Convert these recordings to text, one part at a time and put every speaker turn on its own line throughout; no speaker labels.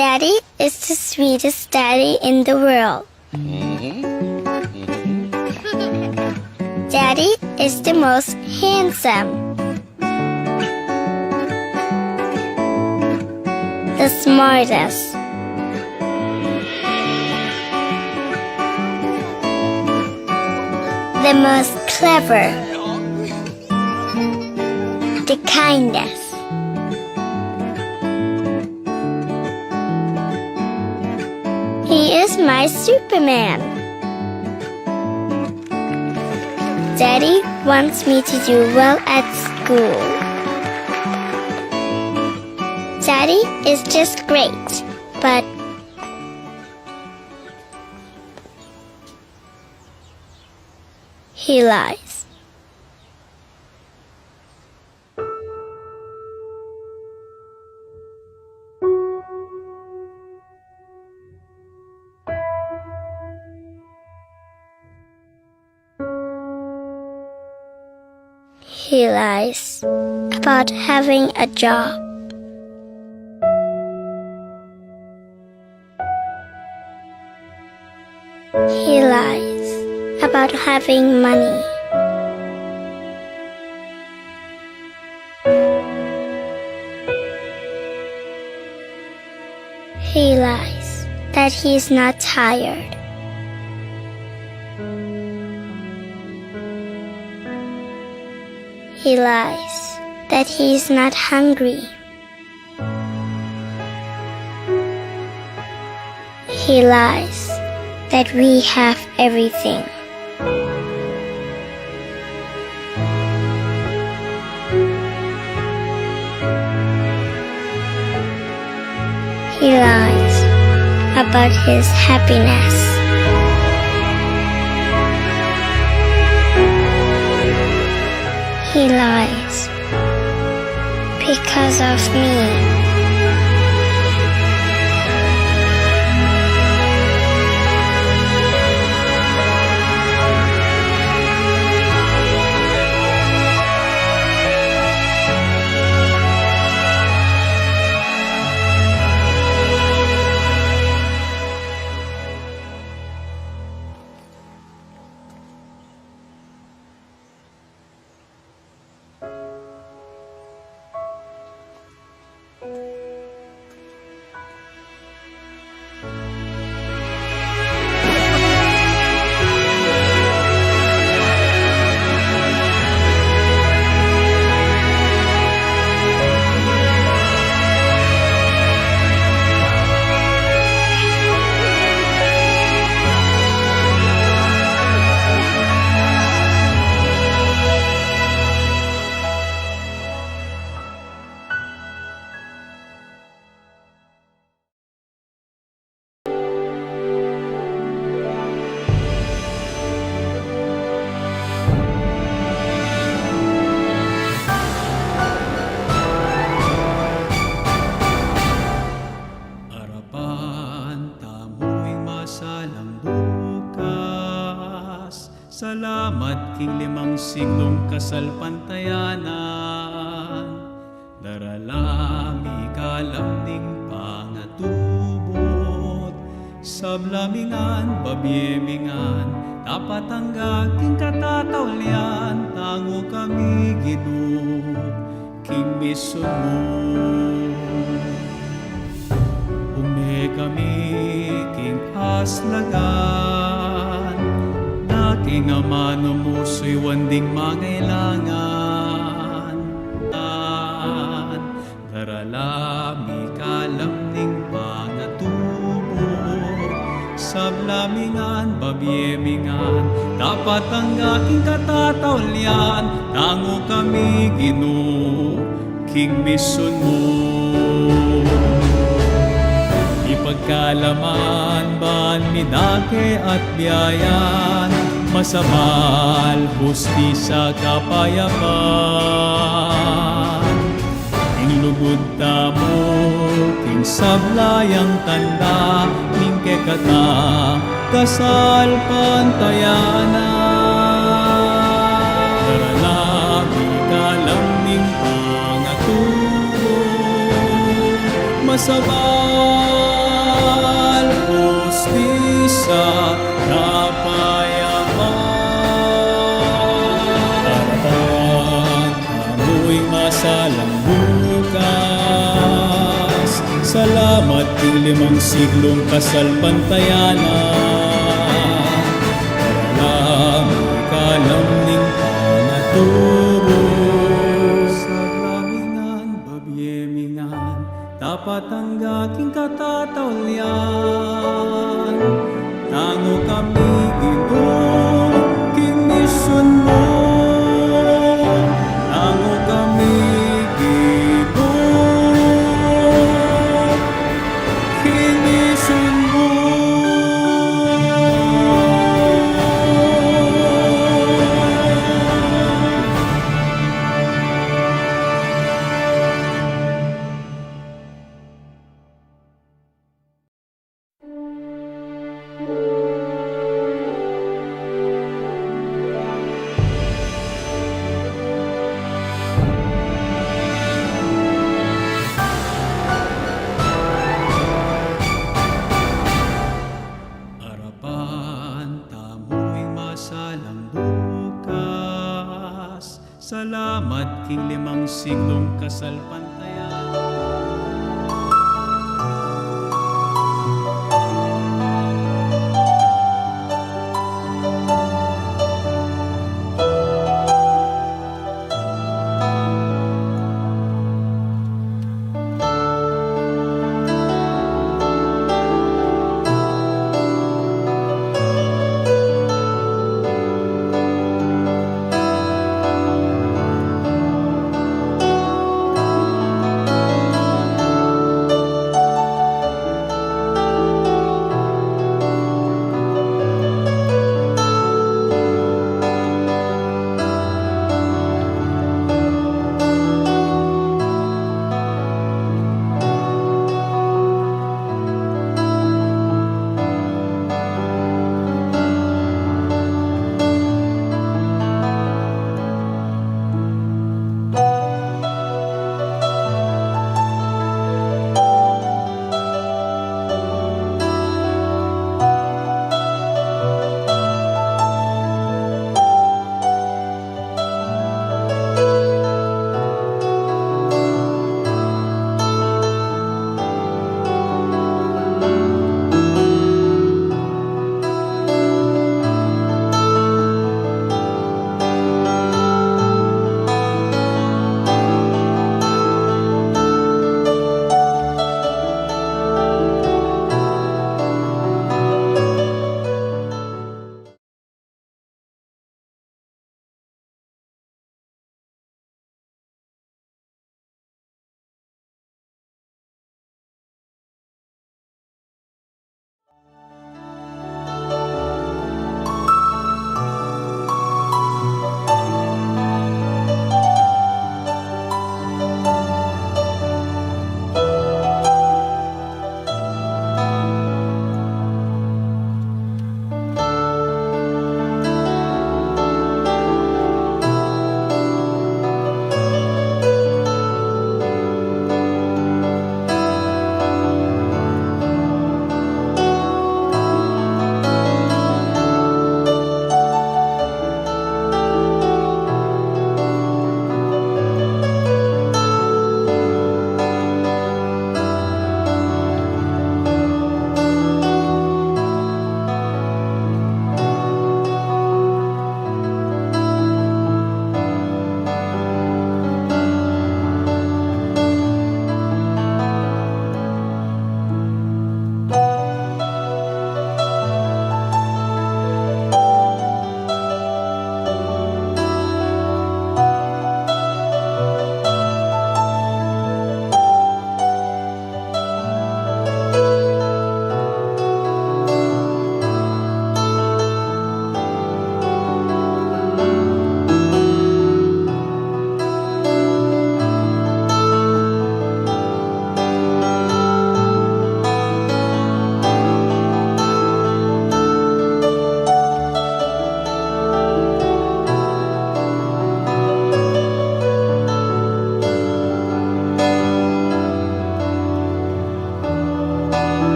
Daddy is the sweetest daddy in the world. Daddy is the most handsome, the smartest, the most clever, the kindest. He is my Superman. Daddy wants me to do well at school. Daddy is just great, but he lies. He lies about having a job. He lies about having money. He lies that he's not tired. He lies that he's not hungry. He lies that we have everything. He lies about his happiness. He lies because of me.
Salamat king limang siglong kasalpantayanan. Daralami kalamning pangatubot. Sablamingan, babyemingan, tapat ang king katatawlian. Tango kami Ginoo, king misun mo. Ume kami king haslagan. King amano mo so'y wanding mangailangan. Daralami kalamning pangatubot. Sablamingan, babyemingan, dapat ang aking katatawlian. Tango kami Ginoo, king misun mo. Ipagkalaman ban midake at biyayan, masabal, hustisya, kapayapaan. Ing lugod tamo, king sablayang tanda, ning kekata, kasal pantayanan. Daralami kalamning pangatubot, masabal, hustisya, kapayapaan. Harapan, amoy masalang bukas. Salamat king 5 siglong kasalpantayanan. Paralang kalamning panaturo. Sa lamingan, babyemingan, tapat ang aking katatawlian. Tango kami Ginoo, king misyon mo. Tango kami Ginoo, king misyon mo. Harapan, tamoy masalang bukas. Salamat king 5 siglong kasalpantayan.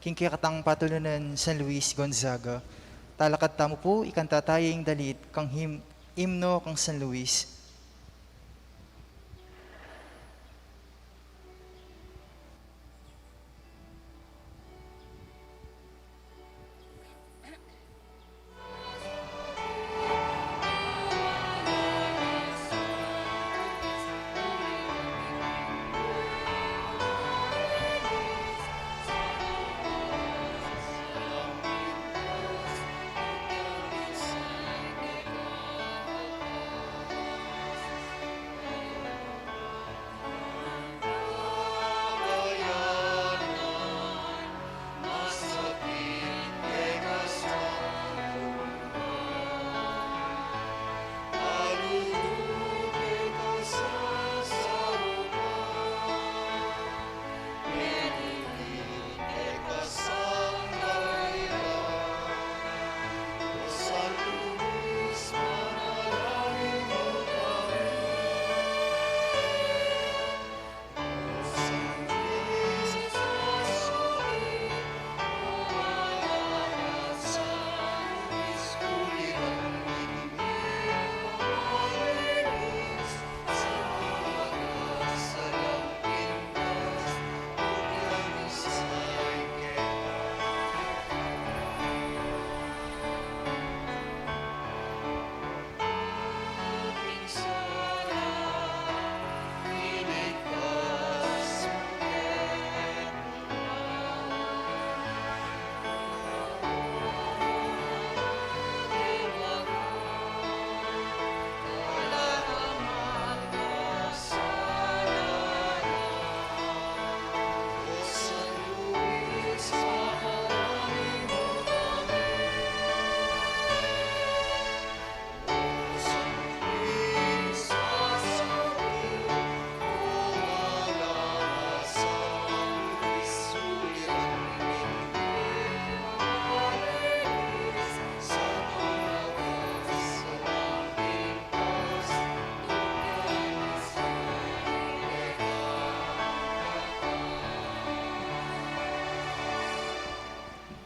king kikatang patulunan San Luis Gonzaga. Talakad tamo po, ikanta tayong dalit kang himno kang San Luis.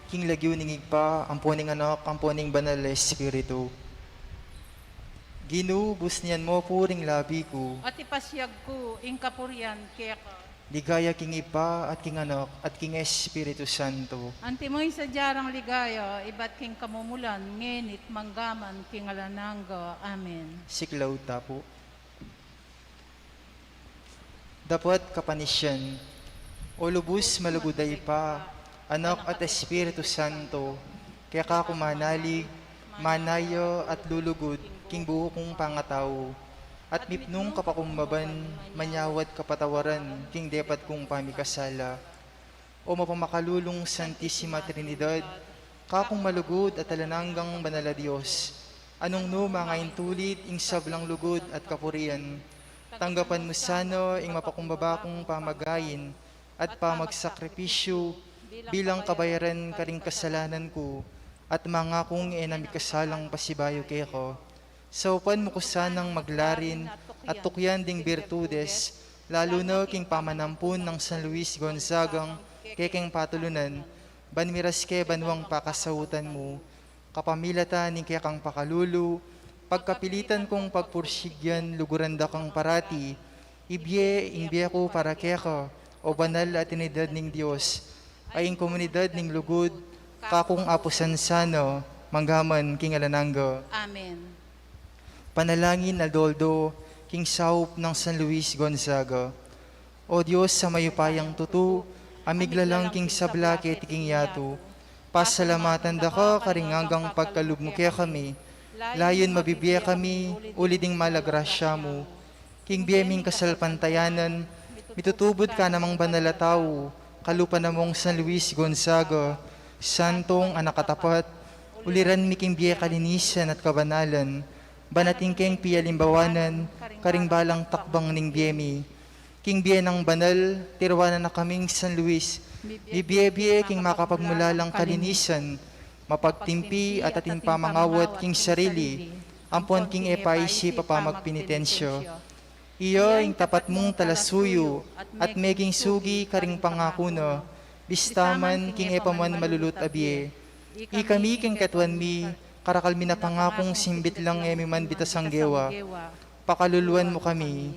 King lagyo ningig pa, amponing anak, amponing banal na espiritu. Ginubos niyan mo puring labi ko,
At ipasyag ko, ing kapurian, kaya ka.
ligaya king ipa at king anak at king Espiritu Santo.
Antimoy sa jarang ligaya, iba't king kamumulan, ngenit manggaman, king alanangga. Amen.
Siklaw tapo. Dapat kapanisyan, o lubos maluguday pa, anak at Espiritu Santo, kaya ka kumanalig, manayo at lulugod, king buho kong pangataw, at mipnong kapakumbaban, manyawat kapatawaran, king depat kong pamikasala, o mapamakalulong Santissima Trinidad, kakong malugod at alananggang banala Diyos, anong no mga intulit, ing sablang lugod at kapurian, tanggapan mo sano, ing mapakumbaba kong pamagayin, at pamagsakripisyo, bilang kabayaran karing kasalanan ko, at mga kong enamikasalang pasibayo keko. Sa upan mo ko sanang maglarin, at tukyan ding birtudes, lalo na king pamanampun ng San Luis Gonzagang, keking patulunan, banmiras ke banwang pakasautan mo, kapamilatan ni kekang pakalulu, pagkapilitan kong pagpursigyan, luguranda kang parati, ibye ko para keko, o banal at tinidad ning Diyos, ay ang komunidad ning lugod, kakong apusan sano, manggaman king alananggo.
Amen.
Panalangin na doldo, king saup ng San Luis Gonzaga. O Diyos sa mayupayang tutu, amiglalang king sablake tiking yato, pasalamatan da ka karinganggang pagkalugmo kaya kami, layon mabibiya kami, uliding malagrasya mo, king biyeming kasalpantayanan, mitutubod ka namang banala tao, kalupa namong San Luis Gonzaga, santong anak katapat, uliran miking biya kalinisan at kabanalan, banating keng piyalimbawanan, karing balang takbang ning biyemi, king biya ng banal, tirwanan na kaming San Luis, bibiye king makapagmulalang kalinisan, mapagtimpi at ating pamangawat king sarili, ampon king epaisi papamagpenitensyo. Iyo ing tapat mong talasuyo at meging sugi karing pangakuno, bistaman king epaman malulut abie. Ikami king katwan mi, karakal mi na pangakong simbit lang emi man bitasang gewa. Pakaluluan mo kami.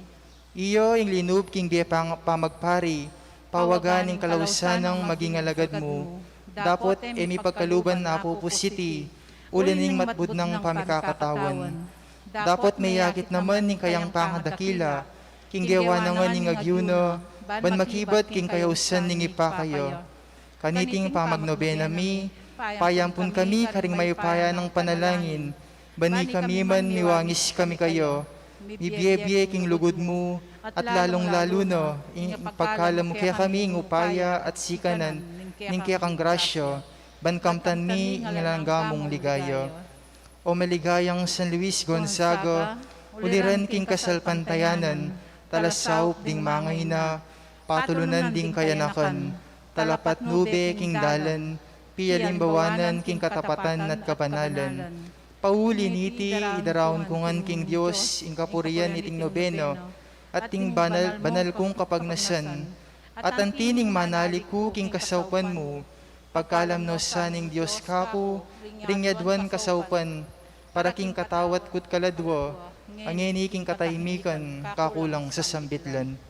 Iyo ing linub king biyapang pamagpari, pawagan ing kalawsanang maging alagad mo. Dapot emi pagkaluban na pupusiti, ulaning matbud ng pamikakatawan. Dapot may yakit naman ning kayang pangadakila, king gewa nangan ning agyuno, ban makibat king kayausan ning ipa kayo. Kaniting pamagnobena mi, payampun kami karing mayupaya ng panalangin, bani kami man miwangis kami kayo. Bibiye king lugod mo, at lalong-lalo no, pagkalam mo kaya kami ing upaya at sikanan, ning kaya kang grasyo, bankamtan mi ingalanggamong ligayo. O maligayang San Luis Gonzaga, uliran king kasalpantayanan, talasaup ding mangayna, patulunan ding kayanakan, talapat nube king dalan, piyalimbawanan king katapatan at kabanalan. Pauli niti idaraon kungan king Dios ing kapurian iting nobeno at ting banal kong kapagnasan at antining manali ko king kasaupan mo pagkalam no saning Dios kako ringyadwan kasaupan para king katawat kut kaladwo angeni king katahimikan kakulang sa sambitlan.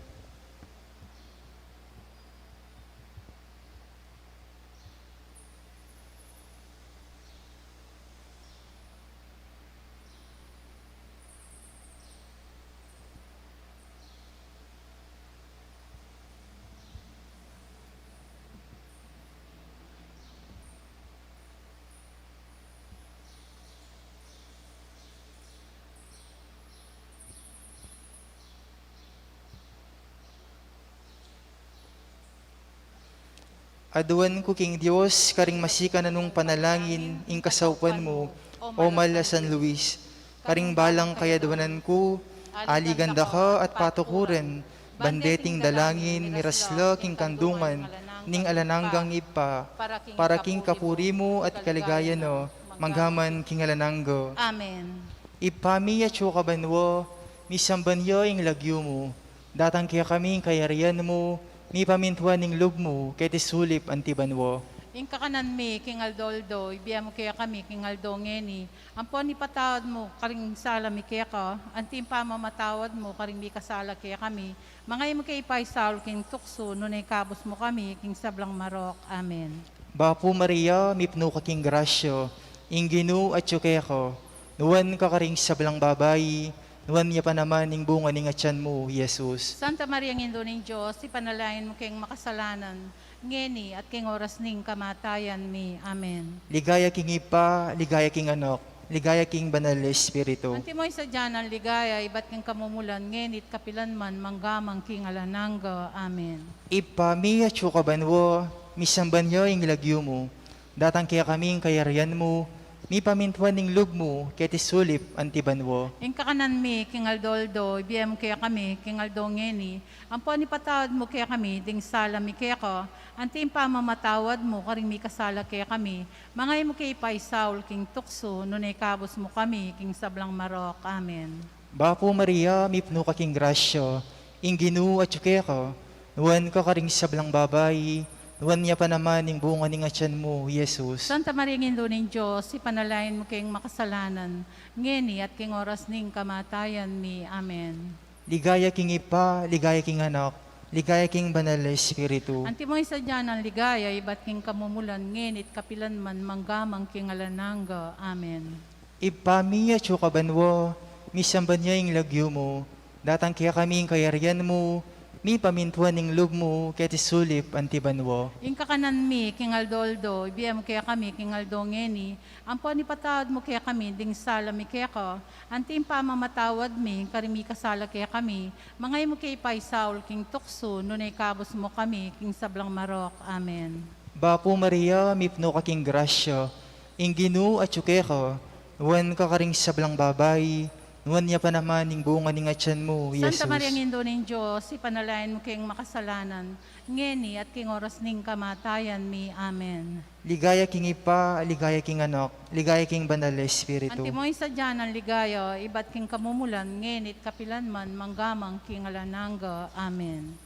Aduan ko king Dios, karing masika na nung panalangin, ing kasaupan mo, o mala San Luis. Karing balang kayadwanan ko, aliganda ka at patukuren, bandeting dalangin, mirasla king kandungan, ning alananggang ipa, para king kapuri mo at kaligaya no, manggaman king alananggo.
Amen.
Ipami at kabanwo, misambanyo ing lagyo mo, datang kaya kaming kayarian mo, mi pamintuan ning lub mo, kay tisulip antibanwo.
Ing kakanan mi, king Aldoldo, ibiya mo kaya kami, king Aldo ngeni. Ampon ni patawad mo, karing sala mi kaya ka, antim pa mamatawad mo, karing mi kasala kaya kami. Mangay mo kay ipaisaul, king tukso, nunay kabos mo kami, king sablang marok. Amen.
Bapo Maria, mipno ka king grasyo, ing ginu at kaya ko, nuwan ka karing sablang babayi, nuwan niya pa naman ning bunga ning atyan mo, Jesus.
Santa Maria Ngindo ning Diyos, ipanalangin mo kayong makasalanan, ngeni at king oras ning kamatayan mi. Amen.
Ligaya king ipa, ligaya king anak, ligaya king banal na espiritu.
Anti mo isa dyan ang ligaya, iba't king kamumulan, ngenit kapilan man, manggamang king alanangga. Amen.
Ipa mi at kabanwo, misamban nyo ing lagyo mo, datang kaya kaming kayarian mo, mi pamintuan ning lub mo, kaya tisulip antibanwo.
Ing kakanan mi, king Aldoldo, ibiyam kaya kami, king Aldo ngeni, ampon ni patawad mo kaya kami, ding sala mi kaya ko, antim pa mamatawad mo, karing mi kasala kaya kami, mangay mo kay paisaul, king tukso, nunay kabos mo kami, king sablang marok. Amen.
Bapo Maria, mipno ka king grasyo, ing ginu at kaya ko, nuwan ka karing sablang babay, nuwan niya pa naman ning bunga ning atyan mo, Jesus.
Santa Maria Ngindo ning Diyos, ipanalangin mo kayong makasalanan, ngeni at king oras ning kamatayan mi. Amen.
Ligaya king ipa, ligaya king anak, ligaya king banal na espiritu.
Anti mo isa dyan ang ligaya, iba't king kamumulan, ngenit kapilan man, manggamang king alanangga. Amen.
Ipa mi at kabanwo, misamban niya ing lagyo mo, datang kaya kaming kayarian mo, mi pamintuan ning lub mo, kaya tisulip antibanwo.
Ing kakanan mi, king Aldoldo, ibiyam kaya kami, king Aldo ngeni, ampon ni patawad mo kaya kami, ding sala mi kaya ko, antim pa mamatawad mi, karimi kasala kaya kami, mangay mo kay paisaul, king tukso, nunay kabos mo kami, king sablang marok. Amen.
Bapo Maria, mipno ka king grasyo, ing ginu at kaya ko, nuwan ka karing sablang babay, nuwan niya pa naman ning bunga ning atyan mo, Jesus.
Santa Maria Ngindo ning Diyos, ipanalangin mo kayong makasalanan, ngeni at king oras ning kamatayan mi. Amen.
Ligaya king ipa, ligaya king anak, ligaya king banal na espiritu.
Anti mo isa dyan ang ligaya, iba't king kamumulan, ngenit kapilan man, manggamang king alanangga. Amen.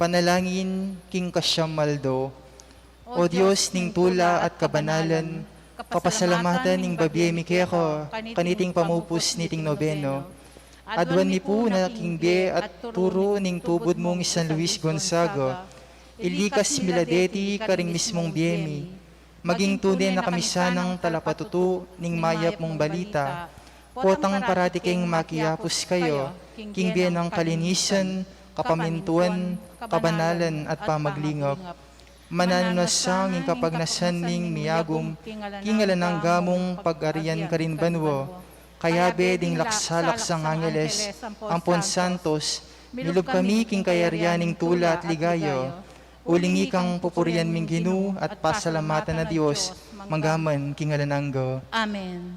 Panalangin king Kasyamaldo. O Diyos ning tula at kabanalan, kapasalamatan ning babyemi keko, kaniting pamupus niting nobeno. Adwan ni po na kingbe at turo ning tubod mong San Luis Gonzaga, ilikas miladeti karing mismong biyemi, maging tunay na kamisa ng talapatutu ning mayap mong balita, potang parati keng makiyapos kayo, kingbe ng kalinisan, kapamintuan, kabanalan at pamaglingap. Mananasang ing kapagnasan ning miyagum, kingalanang gamong pag-arian ka rin banwo, kaya beding laksalak sang angeles, ampon santos, milog kami king kayarianing tula at ligayo, ulingi kang pupurian ming Ginu at pasalamatan na Diyos, manggaman kingalananggo.
Amen.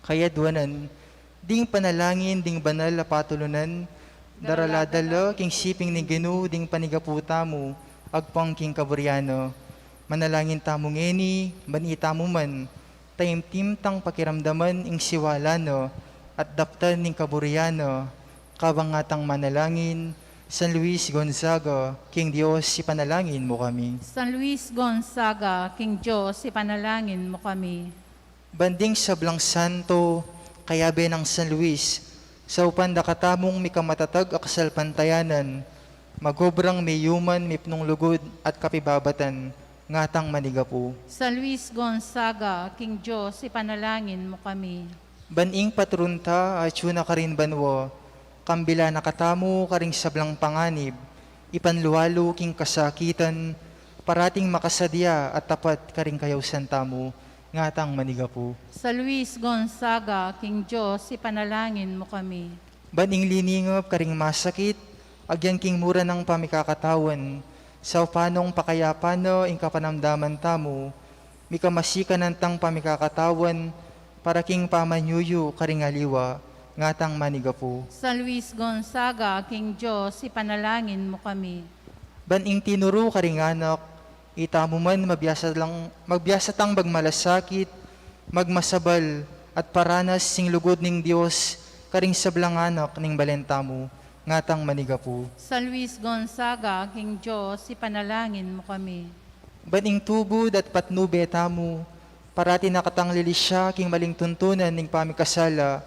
Kaya duwanan, ding panalangin, ding banal na patulunan, daraladalo, king siping ni Ginu, ding panigaputa mo, agpang king kaburyano. Manalangin tamong eni, banita mo man, taimtim tang pakiramdaman ing siwalano, at daptan ning kaburyano, kabangatang manalangin, San Luis Gonzaga, King Diyos, ipanalangin mo kami.
San Luis Gonzaga, King Diyos, ipanalangin mo kami.
Banding sablang santo, kayabe ng San Luis, sa upan dakatamong may kamatatag aksal pantayanan, magobrang may yuman, may pnong lugod at kapibabatan, ngatang manigapu.
San Luis Gonzaga, King Diyos, ipanalangin mo kami.
Baning patrunta at yuna ka rin banwo, kambila nakatamu karing sablang panganib, ipanluwalo king kasakitan, parating makasadya at tapat karing kayaw santamu, ngatang manigapu.
San Luis Gonzaga, King Diyos, ipanalangin mo kami.
Baning liningop karing masakit, agyan king mura ng pamikakatawan, sa upanong pakayapano ing kapanamdaman tamo, mikamasikan ng tang pamikakatawan, para king pamanyuyo karing aliwa, ngatang manigapu.
San Luis Gonzaga, King Diyos, ipanalangin mo kami.
Baning tinuro karing anak, itamo man magbiasa tang bagmalasakit, magmasabal, at paranas sing lugod ning Dios, karing sablang anak ning balentamo, ngatang manigapu.
San Luis Gonzaga, King Diyos, ipanalangin mo kami.
Baning tubod at patnube tamo, parati nakatang lilisya king maling tuntunan ning pamikasala,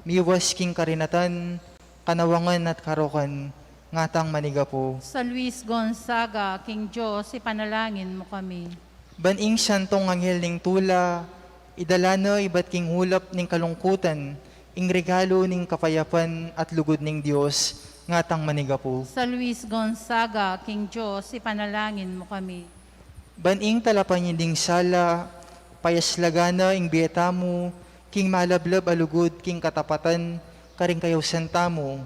miwas king karinatan, kanawangan at karokan, ngatang manigapu.
San Luis Gonzaga, King Diyos, ipanalangin mo kami.
Baning santong anghel ning tula, idalano iba't king hulap ning kalungkutan, ing regalo ning kapayapan at lugod ning Dios, ngatang manigapu.
San Luis Gonzaga, King Diyos, ipanalangin mo kami.
Baning talapan ding sala, payas lagana ing bietamo, king malablab alugod king katapatan, karing kayaw santamo,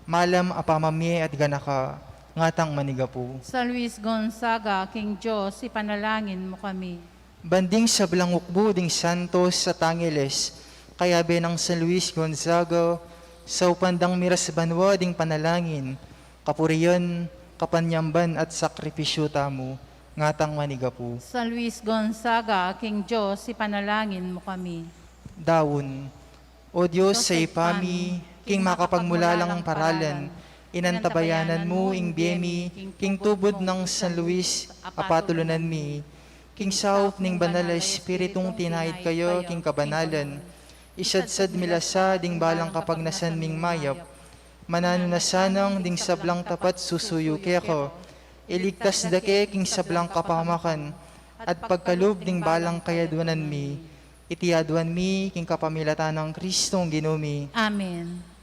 malam apamamye at ganaka, ngatang manigapu.
San Luis Gonzaga, King Diyos, ipanalangin mo kami.
Banding sa blangukbo ding santos sa Tangeles, kaya benang San Luis Gonzaga, sa upandang miras banwa ding panalangin, kapuriyan, kapanyamban at sakripisyo tamo, ngatang manigapu.
San Luis Gonzaga, King Diyos, ipanalangin mo kami.
Dawon, O Diyos sa ipami, king makapagmulalang paralan, inantabayanan mo ing biyemi, king tubod ng San Luis, apatulunan mi, king saup ning banal na espiritong tinahid kayo, king kabanalan, isadsad milasa ding balang kapag nasan ming mayap, mananunasanang ding sablang tapat susuyo keko, iligtas dake king sablang kapamakan, at pagkalub ding balang kayadwanan mi, itiadwan mi king kapamilatan ng Kristong ginumi.
Amen.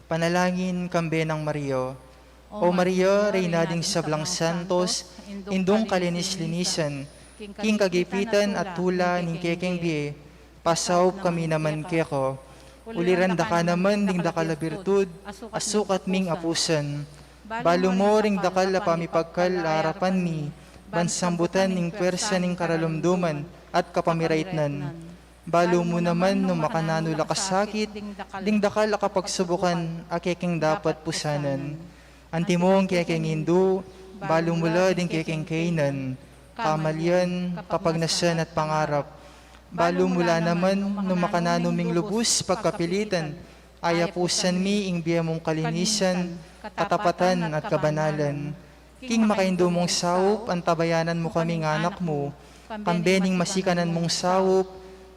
Panalangin kambe ng Mario. O Maria, reyna ding sablang santos, indong kalinis-linisan, king kagipitan at tula ning kekeng biye, pasaw kami naman keko, uliranda ka naman ding dakala birtud, asukat ming apusan, balo mo ring dakal na pamipagkal harapan mi, bansambutan ning pwersa ning karalumduman at kapamiraitnan. Balo mo naman nung makananula kasakit, ding dakal akapagsubukan, akeking dapat pusanan. Antimong kekeng hindu, balo mula ding kekeng kainan, kamalyan, kapagnasan at pangarap. Balo mula naman nung makananuming lubus pagkapilitan, ayapusan mi ing biya mong kalinisan, katapatan at kabanalan. King makaindo mong saup, antabayanan mo kaming anak mo, kambening masikanan mong saup,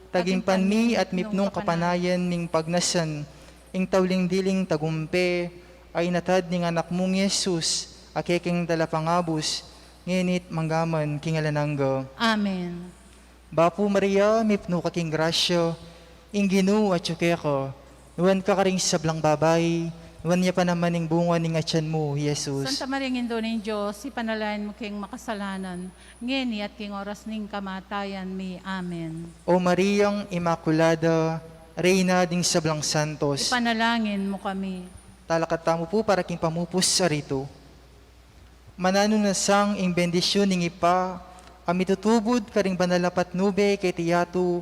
taging panmi at mipnong kapanayan ning pagnasan, ing tawling diling tagumpe, ay natad ning anak mong Yesus, akeking dalapangabos, nginit manggaman kingalanangga.
Amen.
Bapo Maria, mipno kaking grasyo, ing Ginoo at ko, nuwan ka karing sablang babay, nuwan niya pa naman ing bunga ning atyan mo, Jesus.
Santa Maria Indo ng Diyos, ipanalain mo king makasalanan, ngeni at king oras ning kamatayan mi. Amen.
O Mariang Immaculada, Reyna ding sablang santos,
Ipanalangin mo kami.
talakata mo po para king pamupos sa rito. Manano na sang ing bendisyon ning ipa, kami tutubod karing banalapat nube kay tiyatu,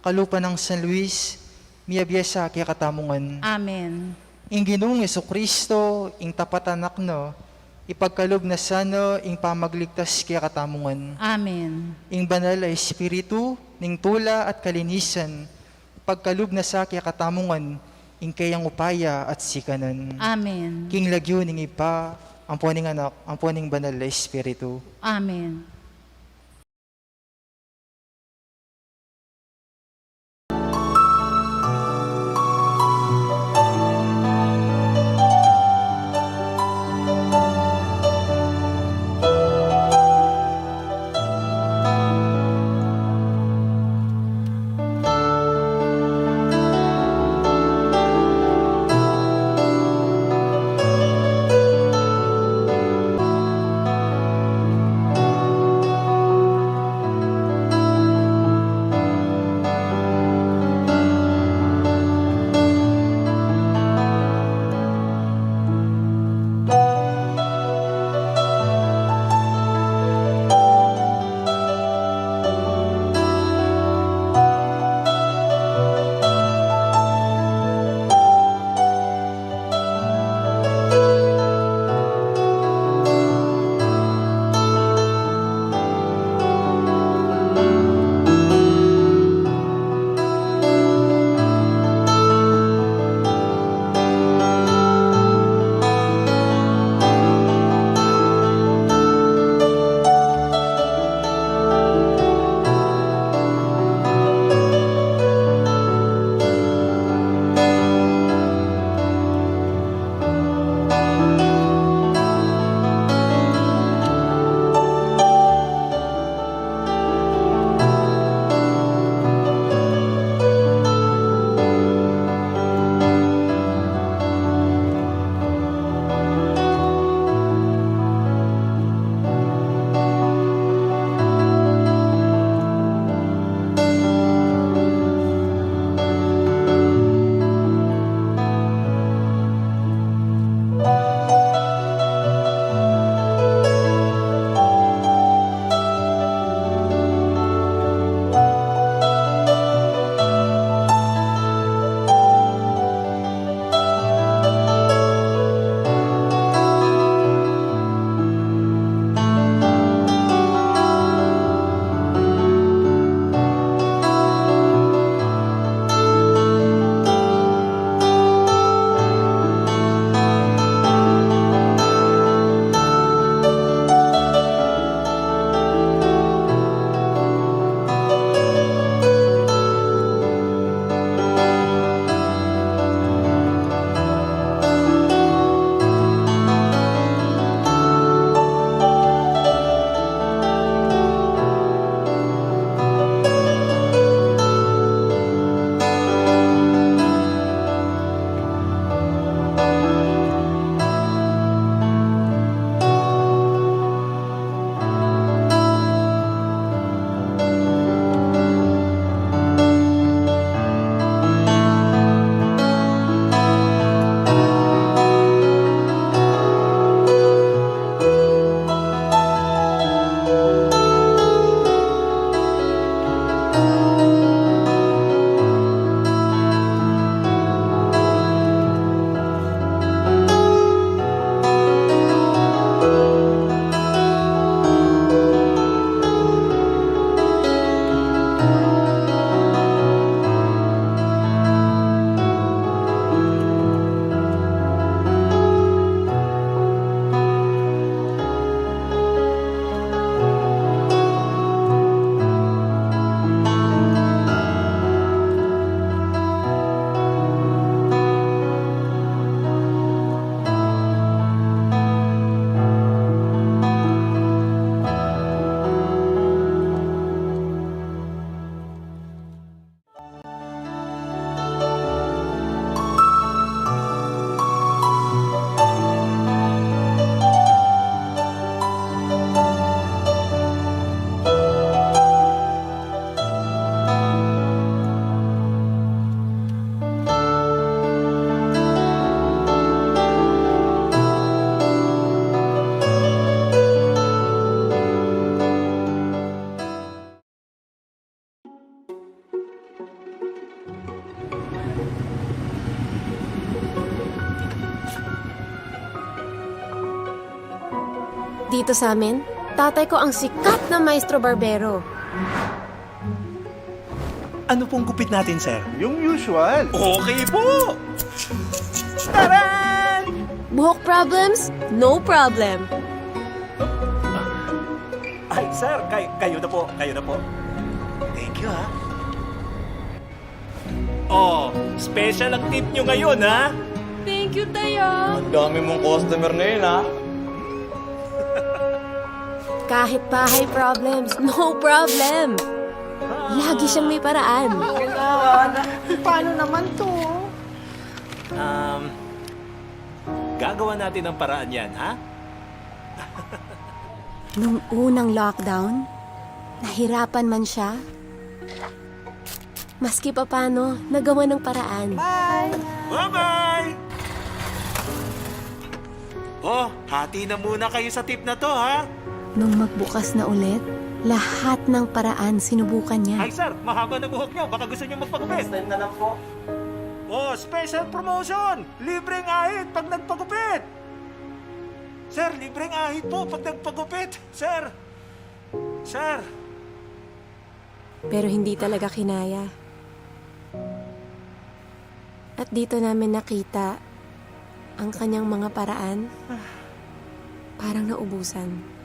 kalupa ng San Luis, miyabyesa kaya katamungan.
Amen.
Ing Ginoong Jesucristo, ing tapat anak no, ipagkalog na sana ing pamagligtas kaya katamungan.
Amen.
Ing banal ay espiritu, ning tula at kalinisan, pagkalog na sa kaya katamungan, ing kayang upaya at sikanan.
Amen.
King lagyo ning ipa, ang puning anak, ang puning banal na espiritu.
Amen.
Dito sa amin, tatay ko ang sikat na maestro barbero.
Ano pong gupit natin, sir?
Yung usual.
Okay po! Taran!
Buhok problems? No problem.
Ay, sir, kayo na po. Kayo na po. Thank you, ha? Oh, special ang tip nyo ngayon, ha?
Thank you, tayo.
Ang dami mong customer na yun, ha?
Kahit bahay problems, no problem. Lagi siyang may paraan.
Paano naman to?
Gagawa natin ang paraan yan, ha?
Nung unang lockdown, nahirapan man siya. Maski pa paano, nagawa ng paraan.
Bye-bye! Oh, hati na muna kayo sa tip na to, ha?
Nung magbukas na ulit, lahat ng paraan sinubukan niya.
Ay, sir, mahaba na buhok nyo. Baka gusto nyo magpagupit.
Time na lang po.
Oh, special promotion! Libreng ahit pag nagpagupit! Sir, libreng ahit po pag nagpagupit! Sir! Sir!
Pero hindi talaga kinaya. At dito namin nakita ang kanyang mga paraan. Parang naubusan.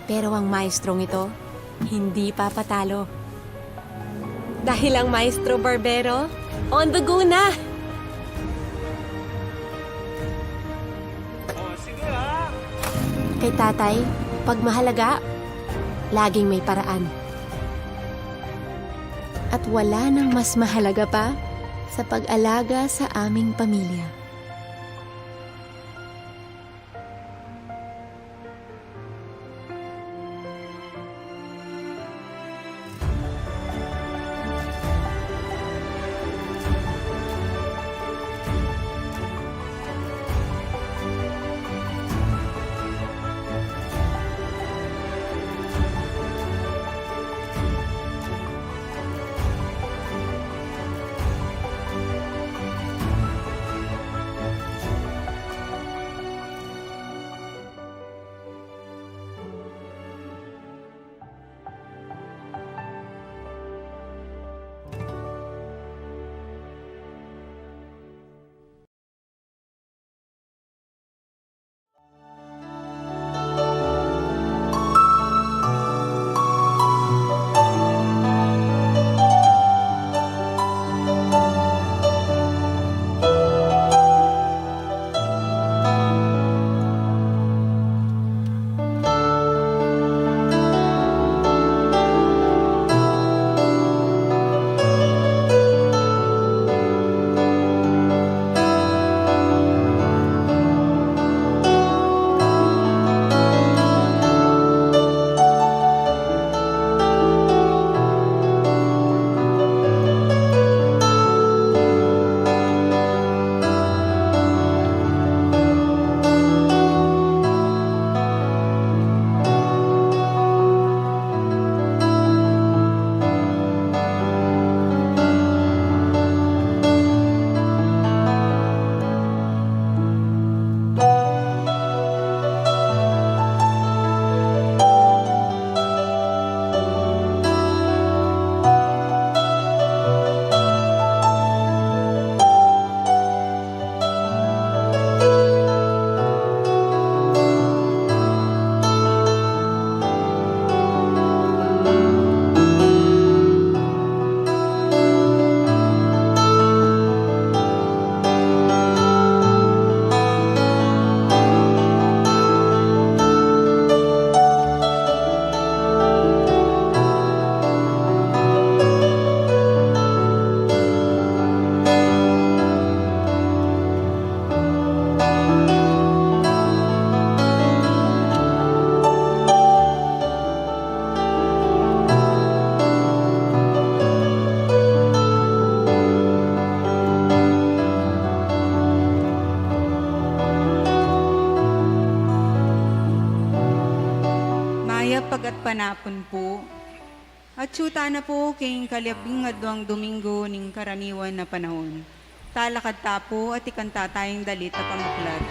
Pero ang maestrong ito, hindi papatalo. Dahil ang maestro barbero, on the go na!
Oh, sige ha!
Kay tatay, pag mahalaga, laging may paraan. At wala nang mas mahalaga pa sa pag-alaga sa aming pamilya.
pagat panapon po. At syuta na po king kalabing adwang Domingo ning karaniwan na panahon. Talakad tapo at ikanta tayong dalit na pamuklat.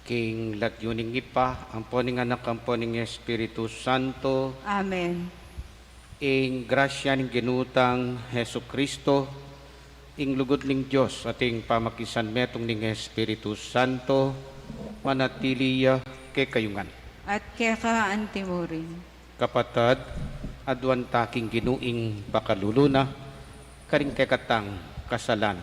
King latyuning ipa, amponing anak, amponing Espiritu Santo,
Amen.
ing grasya ning ginutang Hesu Kristo, ing lugod ning Dios ating pamakisan metong ning Espiritu Santo, manatiliya kay kayungan.
At kaya ka antimurin.
Kapatad, adwan taking ginuing pakaluluna, karing kekatang kasalan.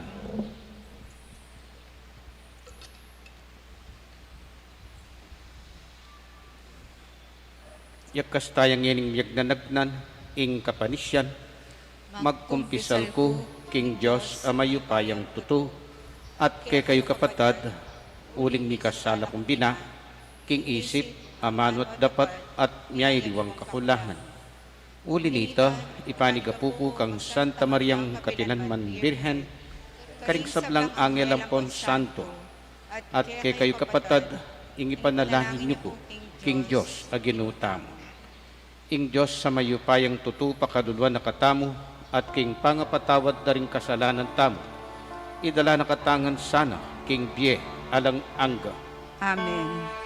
yakas tayang yening miyag nanagnan, ing kapanisyan, magkumpisal ko, king Diyos, amayo payang tuto, at kay kayo kapatad, uling mi kasala kong bina, king isip, amanot dapat, at miyay diwang kakulangan. Uli nito, ipanigapuko kang Santa Mariang Katinanman Birhen, karing sablang angel ampon santo, at kay kayo kapatad, ing ipanalangin niyo ko, king Diyos, aginutamo. Ing Diyos sa mayupayang tutu pakadulwan na katamo, at king pangapatawad na ring kasalanan tamo. Idala na katangan sana, king Bie, alang angga.
Amen.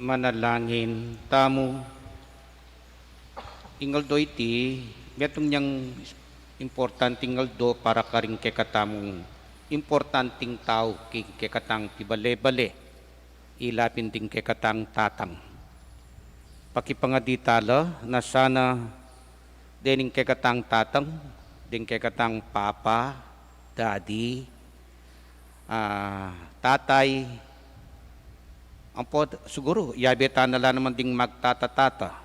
manalangin tamo. Ingaldo iti, betong niyang importanting ngaldo para karing kekatamong importanting tao kekatang tibale-bale, ilapin ting kekatang tatang. Pakipangaditala na sana dening kekatang tatang, ding kekatang papa, daddy, tatay, ang po, siguro, yabeta na lang naman ding magtatatata.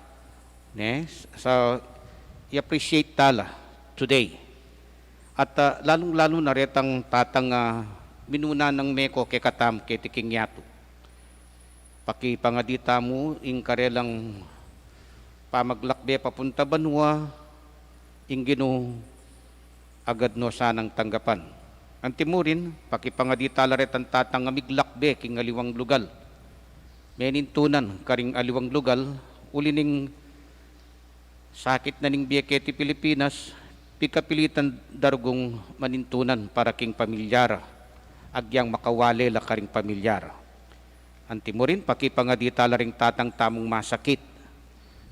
Ne? So, i-appreciate tala today. At lalong-lalo na retang tatang minuna ng meko kekatam ketiking yato. Pakipangadita mo, ing karelang pamaglakbe papunta banwa, ing gino agad no sanang tanggapan. Antimurin, pakipangadita la retang tatang amiglakbe king aliwang lugal. Menintunan karing aliwang lugal, ulining sakit na ning biyeketi Pilipinas, pikapilitan darugong manintunan para king pamilyara, agyang makawale la karing pamilyara. Antimo rin, pakipangadita la ring tatang tamong masakit.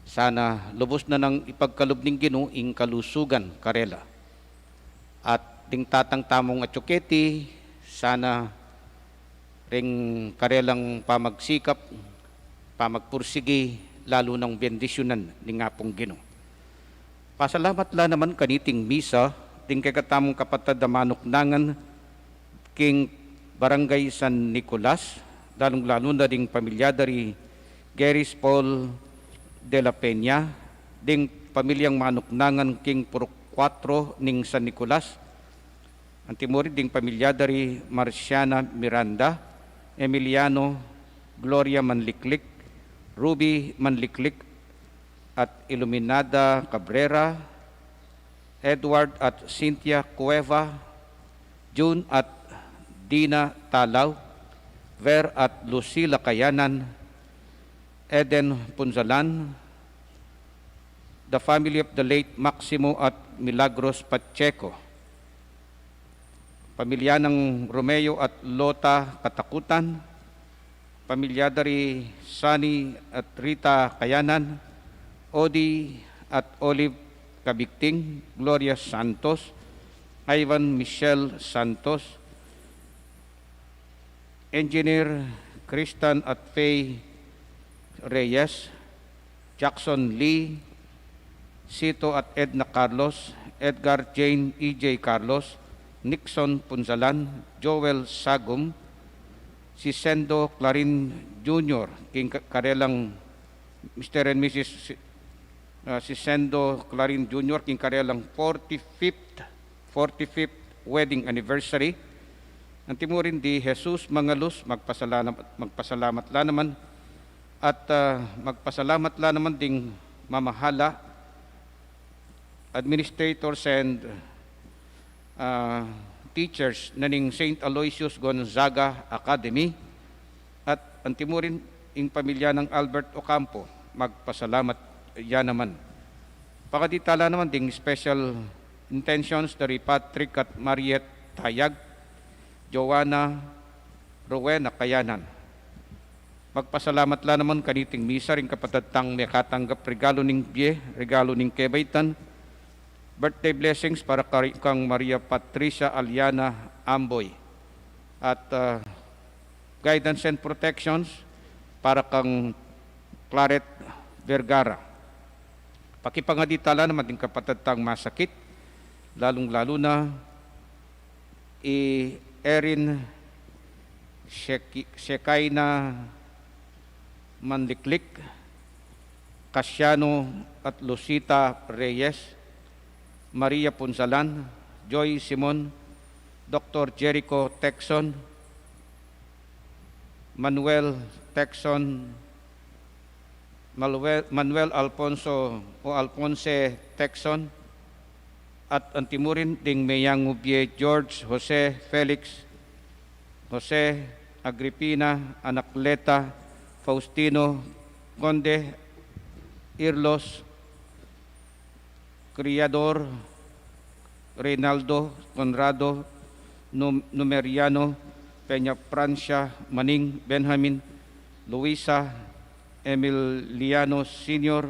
Sana lubos na ng ipagkalob ning Ginoo ing kalusugan karela. At ding tatang tamong atsuketi, sana ring karelang pamagsikap, pamagpursigi, lalo ng bendisyonan ni nga pong Ginoo. Pasalamat la naman kaniting misa, ding kagatamong kapatid na manuknangan, king Barangay San Nicolas, lalong-lalo na ding pamilya dari Geris Paul de la Peña, ding pamilyang manuknangan king Purok 4 ning San Nicolas, antimori ding pamilya dari Marciana Miranda, Emiliano Gloria Manliklik, Ruby Manliklik, at Iluminada Cabrera, Edward at Cynthia Cueva, June at Dina Talaw, Ver at Lucila Kayanan, Eden Punzalan, the family of the late Maximo at Milagros Pacheco, pamilya ng Romeo at Lota Katakutan, pamilya dari Sunny at Rita Kayanan, Odi at Olive Kabikting, Gloria Santos, Ivan Michelle Santos, Engineer Kristan at Faye Reyes, Jackson Lee, Sito at Edna Carlos, Edgar Jane E.J. Carlos, Nixon Punzalan, Joel Sagum, si Sendo Clarin Jr., king karelang Mr. and Mrs. Si Sendo Clarin Jr., king karelang 45th wedding anniversary. Antimurin di Jesus Mangalus, magpasalamat la naman, at magpasalamat la naman ding mamahala, administrators and teachers na ning St. Aloysius Gonzaga Academy, at antimurin ing pamilya ng Albert Ocampo, magpasalamat yan naman. Pakaditala naman ding special intentions dari Patrick at Mariette Tayag, Joanna Rowena Kayanan. Magpasalamat la naman kaniting misa ring kapatatang may katanggap regalo ning Bie, regalo ning Kebaitan, birthday blessings para kang Maria Patricia Aliana Amboy, at guidance and protections para kang Claret Vergara. Pakipangaditala naman din kapatatang masakit, lalong-lalo na Erin Shekaina Manliklik, Casiano at Lucita Reyes, Maria Punzalan, Joy Simon, Dr. Jericho Texon, Manuel Texon, Manuel Alfonso o Alfonse Texon, at antimurin ding Mayang Ubie George Jose Felix, Jose Agripina Anakleta, Faustino Conde, Irlos Criador, Reynaldo Conrado Numeriano, Peña Francia Maning, Benjamin, Luisa Emiliano Sr.,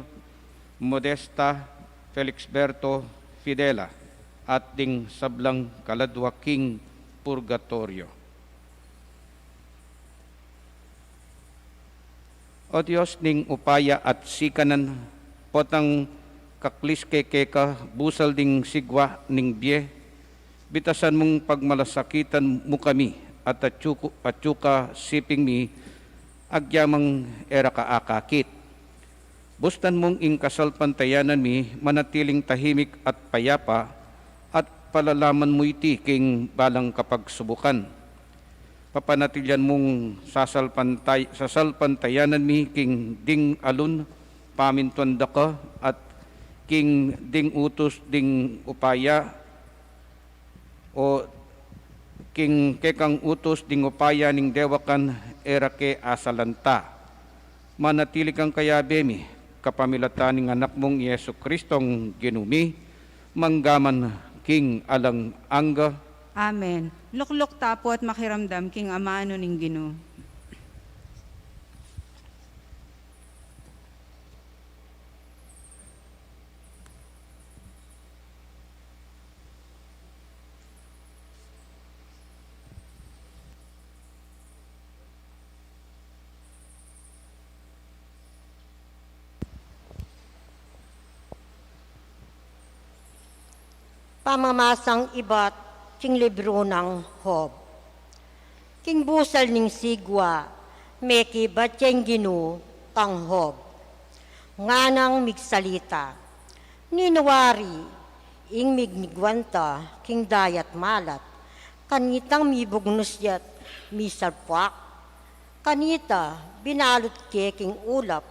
Modesta Felixberto Fidela, at ding sablang kaladwaking purgatorio. O Diyos ning upaya at sikanan potang kaklis keka busal ding sigwa ning biye, bitasan mong pagmalasakitan mo kami at atsuka siping mi agyamang era kaakakit. Bustan mong ingkasal pantayanan mi manatiling tahimik at payapa at palalaman mo iti king balang kapagsubukan. Papanatilyan mong sasalpantayanan mi king ding alun pamintuanda ka at king ding utos ding upaya o king kekang utos ding upaya ning dewakan era ke asalanta. Manatili kang kayabemi kapamilatan ng anak mong Yesu Kristong ginumi, manggaman king alang angga.
Amen. Luklok tapo at makiramdam king amano ning Ginoo.
Pamamasang iba't king libro ng Hob. King busal ning sigwa, meki batyeng Ginoo kang Hob. Nganang migsalita, ninuwari, ing migmigwanta, king dayat malat, kanitang mibugnusyat, misarpak, kanita binalot ke king ulap,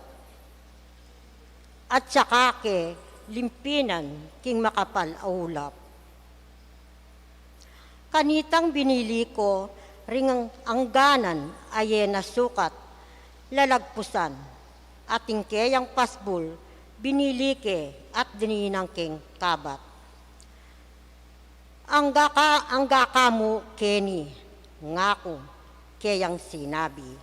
at saka ke limpinan king makapal ulap. Kanitang binili ko ring angganan ayen na sukat, lalagpusan, ating keyang pasbul, binili ke at dininang king kabat. Ang gakamu keni, ngako, keyang sinabi.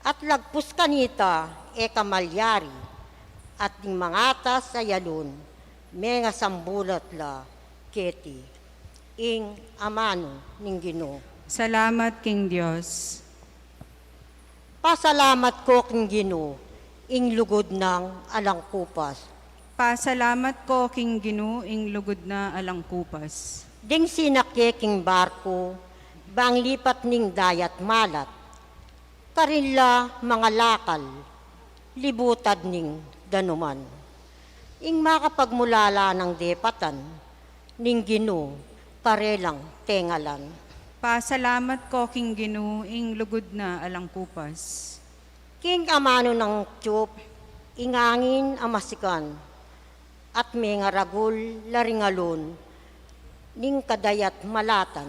At lagpus kanita e kamalyari, at ning mangata sa yalun, menga sambulat la keti. Ing amano ning Ginoo.
Salamat king Dios.
Pasalamat ko king Ginoo, ing lugod ng alangkupas.
Pasalamat ko king Ginoo ing lugod na alangkupas.
Ding sinakye king barko, bang lipat ning dayat malat. Karinla mga lakal, libutad ning danuman. Ing makapagmulala ng depatan, ning Ginoo, karelang tengalan.
Pasalamat ko king Ginoo ing lugod na alangkupas.
King amano ng tiyup, ingangin amasikan, at may ngaragul laringalon, ning kadayat malatan.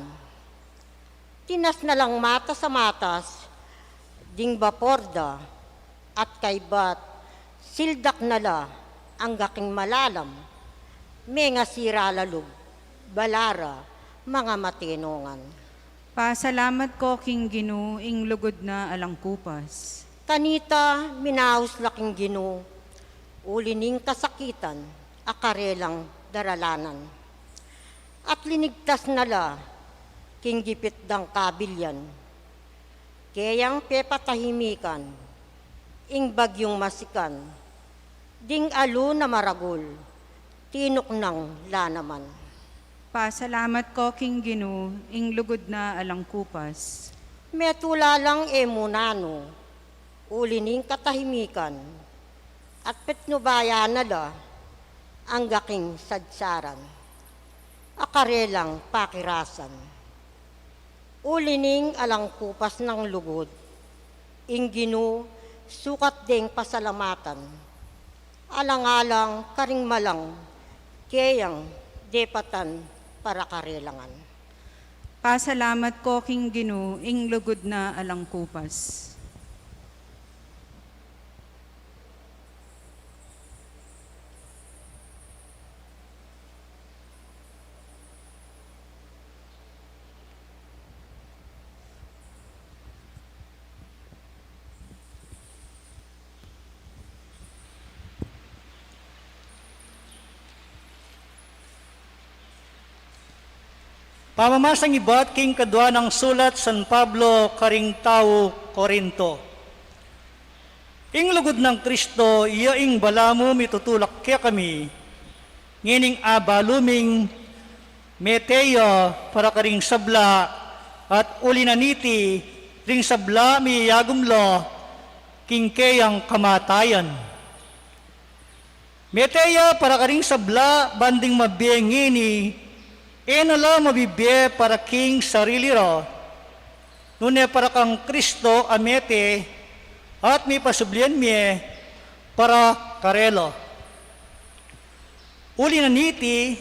Tinas na lang mata sa matas, ding baporda, at kaybat, sildak nala ang gaking malalam, may nga sira lalug, balara, mga matinongan.
Pasalamat ko king Ginoo ing lugod na alangkupas.
Kanita minaus laking Ginoo, ulining kasakitan, akarelang daralanan. At linigtas nala, king gipit dang kabilyan, kayang pepatahimikan, ing bagyong masikan, ding alo na maragol, tinok ng lanaman.
Pasalamat ko king Ginoo ing lugod na alangkupas.
Metula lang emunano, ulining katahimikan, at petnubaya nala, ang gaking sadsaran, akarelang pakirasan. Ulining alangkupas ng lugod, ing Ginoo, sukat ding pasalamatan, alang-alang karing malang, kayang depatan para karelangan.
Pasalamat ko king Ginoo ing lugod na alangkupas.
Pamamasang ibat king kadwa ng sulat San Pablo karing tao Korinto. Ing lugod ng Kristo, iya ing balamo mitutulak kaya kami, ngining abaluming meteya para karing sabla at ulinaniti ring sabla miyagumlo king kayang kamatayan. Meteya para karing sabla banding mabiyengini, enala mabibiye para king sarili ro, nune para kang Kristo amete, at may pasublian miye para karelo. Uli na niti,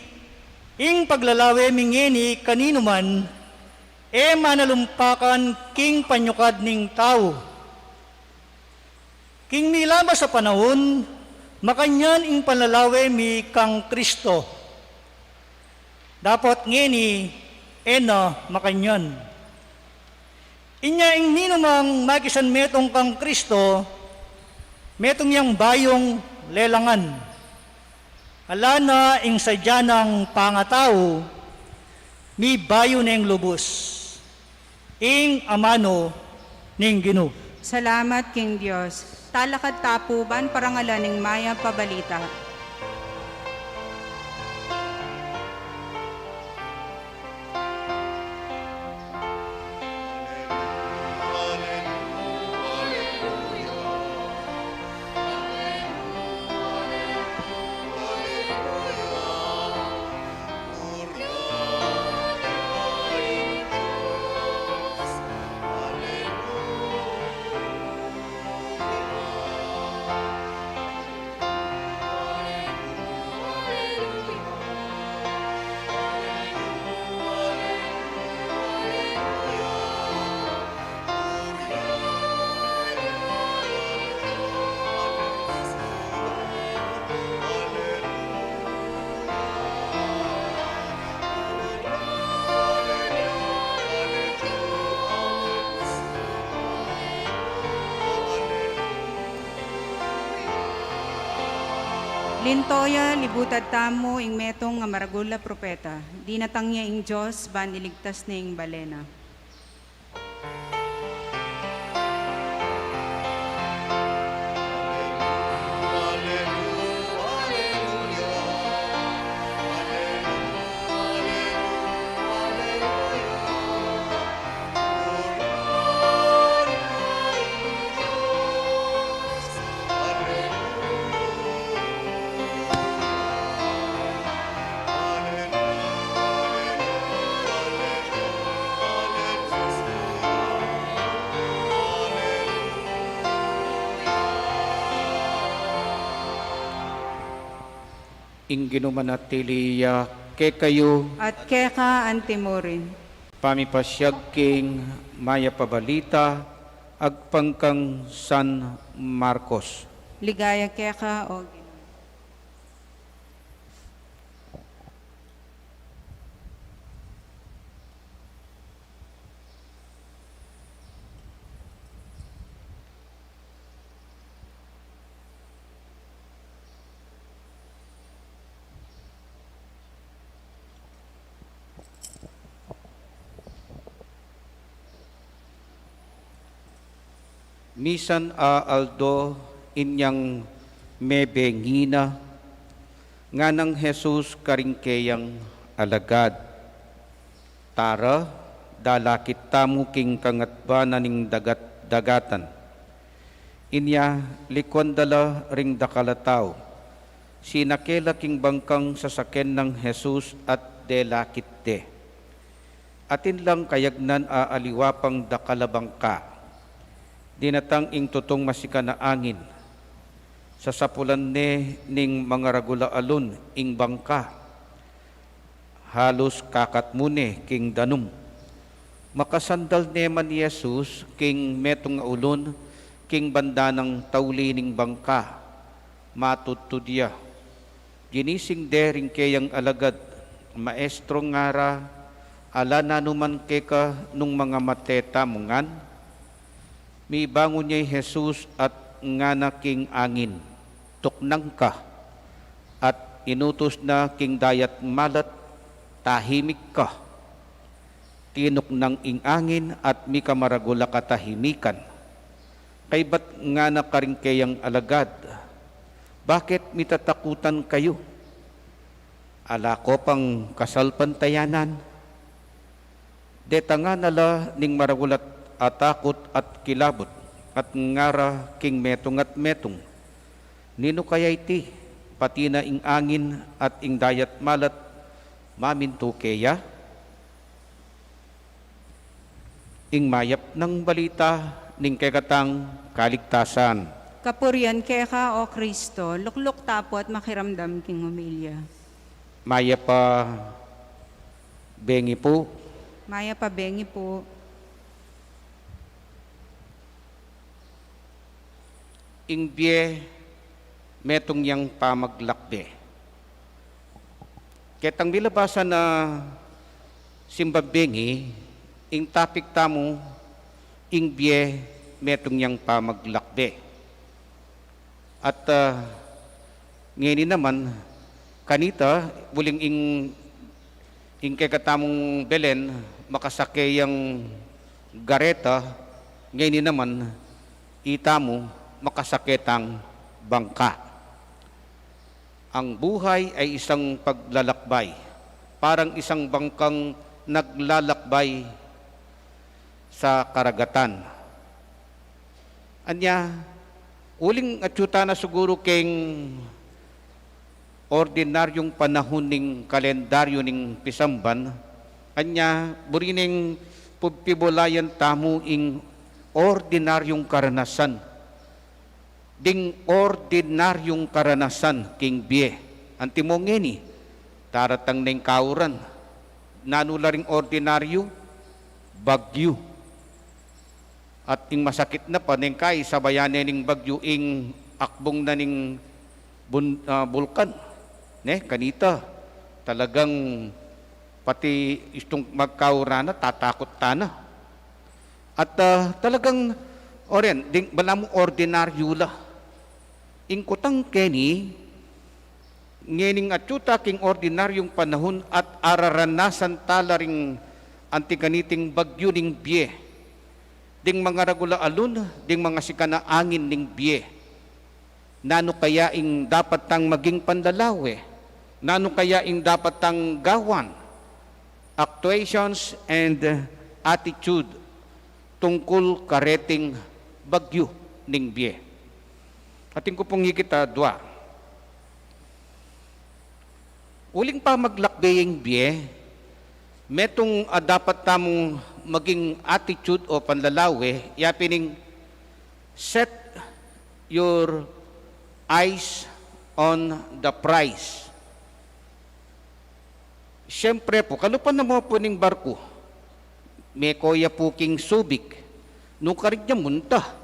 ing paglalawe mingeni kanino man, manalumpakan king panyukad ning tao. King milaba sa panahon, makanyan ing panlalawe mi kang Kristo. Dapat ngeni, makanyan. Inya ing ninumang makisan metong kang Kristo, metong yang bayong lelangan. Alana ing sadyanang pangatao, mi bayo ning lubos. Ing amano ning Ginoo.
Salamat, King Diyos. Talakad tapuban parangalan ng maya pabalita. Lintoya, libutad tamo, ing metong nga maragula propeta. Di natangya ing Diyos, ban iligtas na ing balena.
Ing ginumanatiliya ke kayo
At keka antimorin.
pamipasyag king maya pabalita agpangkang San Marcos.
Ligaya keka o Ginoo.
Misan a aldo inyang mebengina nga ng Jesus karingkeyang alagad. Tara, dalakit tamu king kangatbana ning dagatan. Inya likwan dala ring dakalataw. Sinakela king bangkang sasaken ng Jesus at delakit de. Atin lang kayagnan a aliwapang dakalabangka. Dinatang ing tutong masika na angin. Sa sapulan ning mga ragula alun ing bangka. Halos kakat mune king danum. Makasandal neman ni Jesus king metong ulun king banda ng tauli ning bangka. Matutudya. Ginising dering kayang alagad. Maestro ngara ala nanuman keka nung mga mateta mungan. May bangon niya Jesus at ngana king angin, tuknang ka, at inutos na king dayat malat, tahimik ka. tinok ng ingangin at mi kamaragula katahimikan. Kay ba't nga na karing kayang alagad? Bakit mitatakutan kayo? Ala ko pang kasalpantayanan. Deta nga nala ning maragulat atakot at kilabot at ngara king metong at metong. Nino kaya iti pati na ing angin at ing dayat malat maminto keya? Ing mayap ng balita ning kekatang kaligtasan.
Kapurian keka o Kristo, lukluk tapo at makiramdam king humilya.
Maya pa bengi po.
Maya pabengi po.
Ing biye metong yang pamaglakbe. Ketang bilabasa na simbabengi, ing topic tamo, ing biye metong yang pamaglakbe. At ngayon naman, kanita, buling ing kekatamong Belen, makasake yang gareta, ngayon naman, itamo, makasaketang bangka. Ang buhay ay isang paglalakbay, parang isang bangkang naglalakbay sa karagatan. Anya, uling atsyuta na siguro keng ordinaryong panahon ning kalendaryo ning pisamban, anya, burining pubpibolayan tamo ing ordinaryong karanasan. Ding ordinaryong karanasan king biye. Antimongeni, taratang ning kauran, nanularing ordinaryo, bagyo. At ing masakit na pa, ning kay sabayanin ning bagyo ing akbong na ning bulkan. Ne, kanita, talagang pati istong magkaurana, tatakot tana. At talagang, oren, ding balam ordinaryo la. Ing kutang keni, ngening atsyuta king ordinaryong panahon at araranasan talaring antiganiting bagyo ning biye. Ding mga ragula alun, ding mga sikana angin ning biye. Nano kaya ing dapat tang maging pandalawe? Nano kaya ing dapat tang gawan? Actuations and attitude tungkol kareting bagyo ning biye. Ating ko pong higita dua. Uling pa maglakbaying biye, metong dapat tamong maging attitude o panlalawe, yapining set your eyes on the prize. Siyempre po, kalupan na mo po ning barko, may koya po king subik, nung karig niya munta.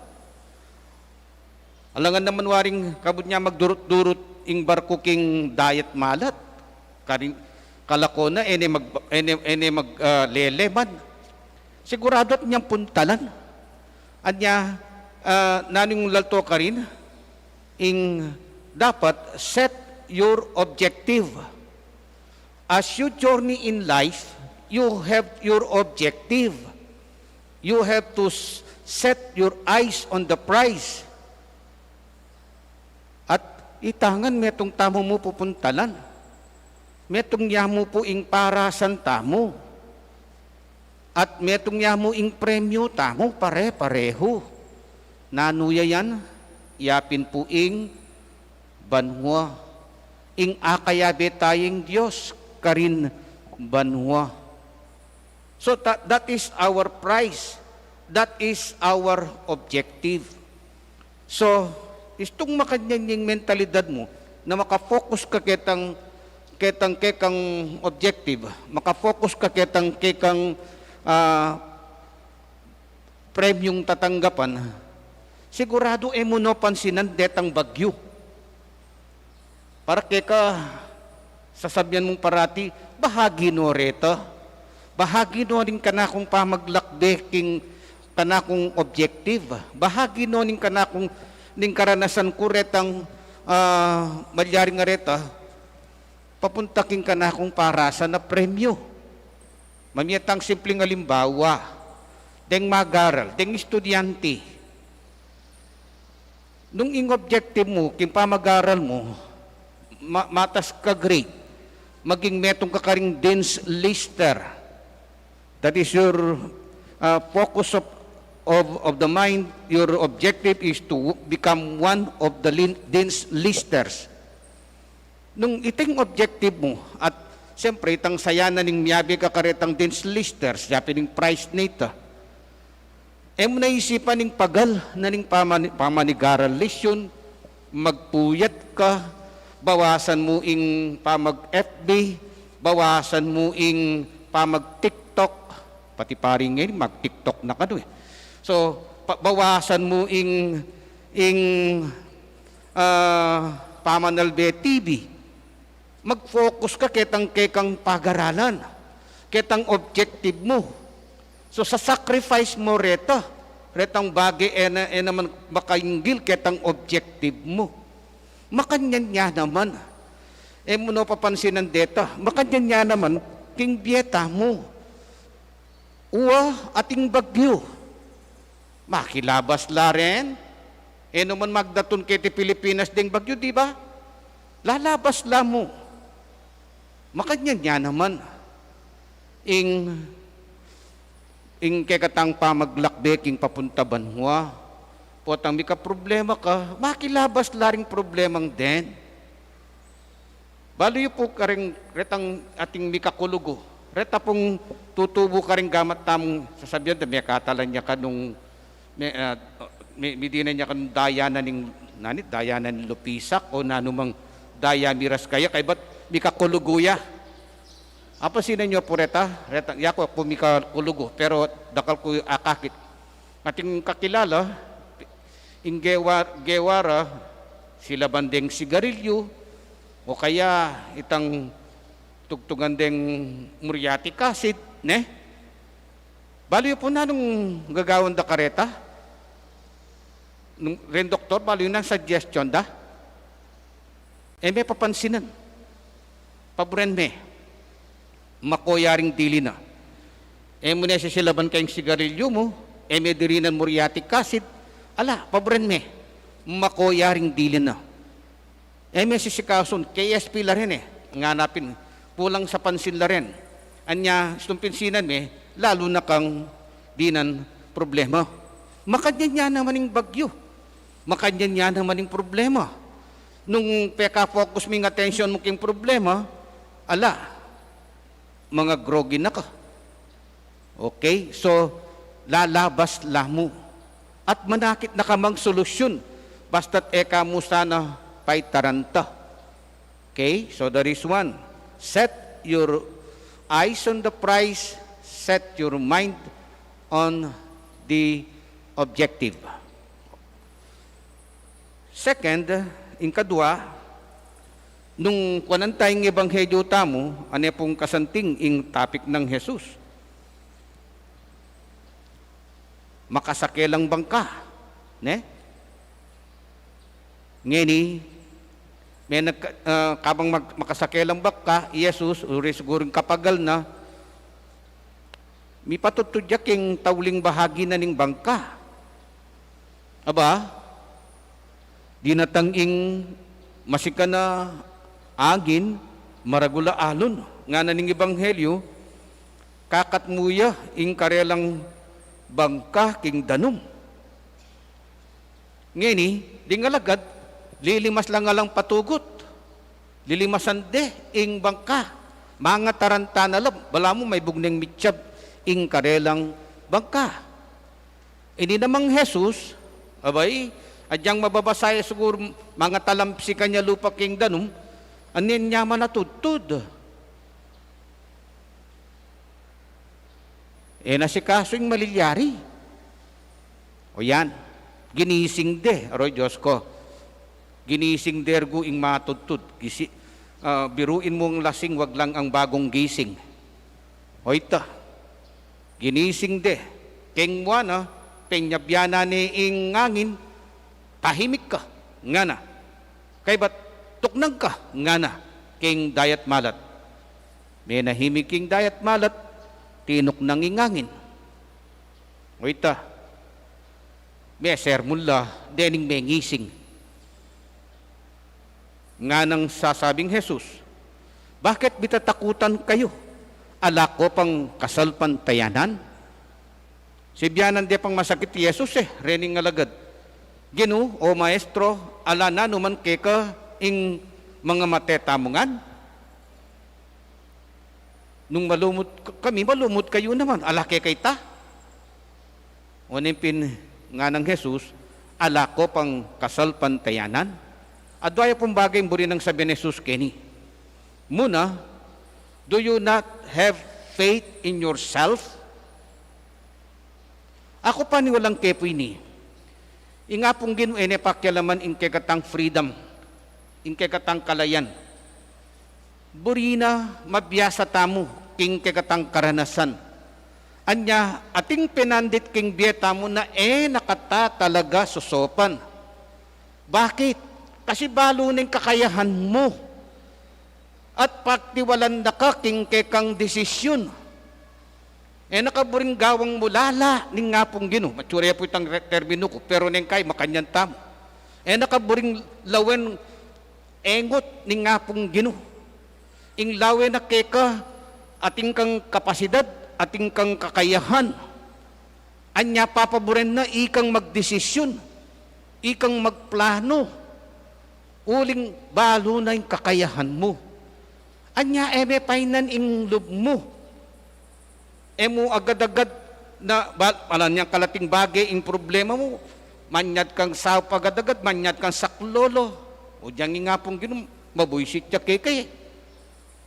Alangan naman waring kabut niya magdurut-durut ing barko king dayat malat. Kalako na, ene magleleman. Sigurado at niyang puntalan. Anya, naning lalto ka rin, ing dapat set your objective. As you journey in life, you have your objective. You have to set your eyes on the prize. At itangan metong tamo mo pupuntalan. Metong yamu po ing parasan tamo. At metong yamu ing premyo tamo pare-pareho. Nanuya yan, yapin po ing banwa. Ing akayabe tayong Diyos, karin banwa. So that is our prize. That is our objective. So, istong makanyang mentalidad mo na makafocus ka kekang objective, makafocus ka kekang premium tatanggapan, sigurado mo no pansinan detang bagyo. Para keka sasabihan mong parati, bahagi no reta, bahagi no rin kanakong pamaglakbe king kanakong objective, bahagi no rin kanakong ning karanasan ko retang malyaring nga reta, papuntaking ka na akong parasa na premyo. Mamiyatang simpleng halimbawa, deng magaral, deng estudyante. Nung ing objective mo, king pamagaral mo, matas ka grade, maging metong kakaring dense lister. That is your focus of the mind. Your objective is to become one of the dense listers. Nung iting objective mo, at siyempre, itang saya na ning miyabi ka karetang dense listers, siya pining price nito. Mo naisipan ning pagal na ning pamanigaral lesyon, magpuyat ka, bawasan mo ing pamag-FB, bawasan mo ing pamag-TikTok, pati paring ngayon, mag-TikTok na ka doon. So, bawasan mo ing pamanalbe TV. Mag-focus ka kekang pag-aralan, ketang objective mo. So sa sacrifice mo retang bagay naman makainggil ketang objective mo. Makanyan niya naman. Mo no papansinan deta, makanyan niya naman king bieta mo. Uwa ating bagyo. Makilabas la rin. Naman magdatun kiti Pilipinas ding bagyo, di ba? Lalabas la mo. Makanyan niya naman. Ing kekatang pamaglakbeking papunta banwa, potang mika problema ka, makilabas laring problemang den. Balo po karing retang ating mikakulugo, reta pong tutubo karing gamat tamong sasabihan, may katalan niya ka nung, midina niya ka nung dayanan ng lupisak o nanumang daya miras kaya, kay ba't mikakuluguya? Apa sinan nyo po reta yako po mikakulugo, pero dakal ko akakit. Ating kakilala, in gewara, sila bandeng sigarilyo, o kaya itang tugtugan deng muriatic acid, ne? Baliw po na nung gagawin da kareta, nung rin doktor, baliw na suggestion da, may papansinan, pabren me, makoyaring dili na. Mo na silaban kayong sigarilyo mo, may dirinan muriatic acid, ala, pabren me, makoyaring dili na. May sisikason, KSP la rin nganapin, pulang sa pansin la rin. Anya, stumpinsinan lalo na kang dinan problema. Makanyan niya naman yung bagyo. Makanyan niya naman yung problema. Nung peka-focus ming attention mo king problema, ala, mga groggy na ka. Okay? So, lalabas la mo. At manakit na kamang solusyon. Basta't eka mo sana pa'y taranta. Okay? So, there is one. Set your eyes on the prize. Set your mind on the objective. Second, in kadwa, nung kwanantayong ebanghelyo tamo, ane pong kasanting ing topic ng Jesus. Makasakelang bangka. Ne? Ngeni, may kabang makasakelang bangka, Jesus, uri sigurong kapagal na, mi patutudyak ing tawling bahagi na ning bangka. Aba, dinatang ing masika na agin, maragula alon, nga na ning ebanghelyo, kakatmuya ing karelang bangka king danum. Ngini, di nga lagad, lilimas lang nga lang patugot. Lilimasan de ing bangka. Mga taranta na lab, bala mo may bugneng mitsyab ing karelang bangka. Ini namang Jesus, abay, adyang mababasaya siguro mga talampsi kanya lupa king danum, anin niya manatudtud. Nasikaso yung malilyari. O yan, ginising de, aroy Diyos ko, ginising dergo ing matudtud. Biruin mong lasing, wag lang ang bagong gising. O ito, ginising de, king wana, penyabyana ni ing ngangin, tahimik ka, nga na. Kay ba't tuknag ka, nga na, king dayat malat. May nahimik king dayat malat, tinok nang ingangin. O ita, may sermon la, dening may ngising. Nga nang sasabing Jesus, bakit bitatakutan kayo? Ala ko pang kasalpantayanan? Si biyanan di pang masakit Jesus rening alagad. Ginu o maestro, ala na numan keka ing mga matetamungan. Nung malumot kami, malumot kayo naman. Ala kay ta. Unimpin nga ng Jesus, ala ko pang kasalpantayanan. Adwaya pong bagay buri ng sabi ni Jesus kini. Muna, do you not have faith in yourself? Ako pa ni walang kepo ini. Inga pong ginuene pakyalaman in kekatang freedom, in kekatang kalayan. Burina, mabiyasa tamo, king kekatang karanasan. Anya, ating pinandit king biyeta mo na nakata talaga susopan. Bakit? Kasi balo ng kakayahan mo. At pagtiwalan na ka king kekang desisyon. Nakaburing gawang mulala ning nga pong gino. Matsura po itang termino ko, pero neng kay makanyan tamo. Nakaburing lawen engot ning nga pong gino. Ing lawen na keka ating kang kapasidad, ating kang kakayahan. Anya papaboren na ikang magdesisyon, ikang magplano. Uling balo na yung kakayahan mo. Anya painan ing lub mo. Mo agad-agad na niyang kalating bagay ing problema mo. Manyad kang sao agad-agad, manyad kang saklolo. O diyang nga pong ginum, mabuisit siya kay.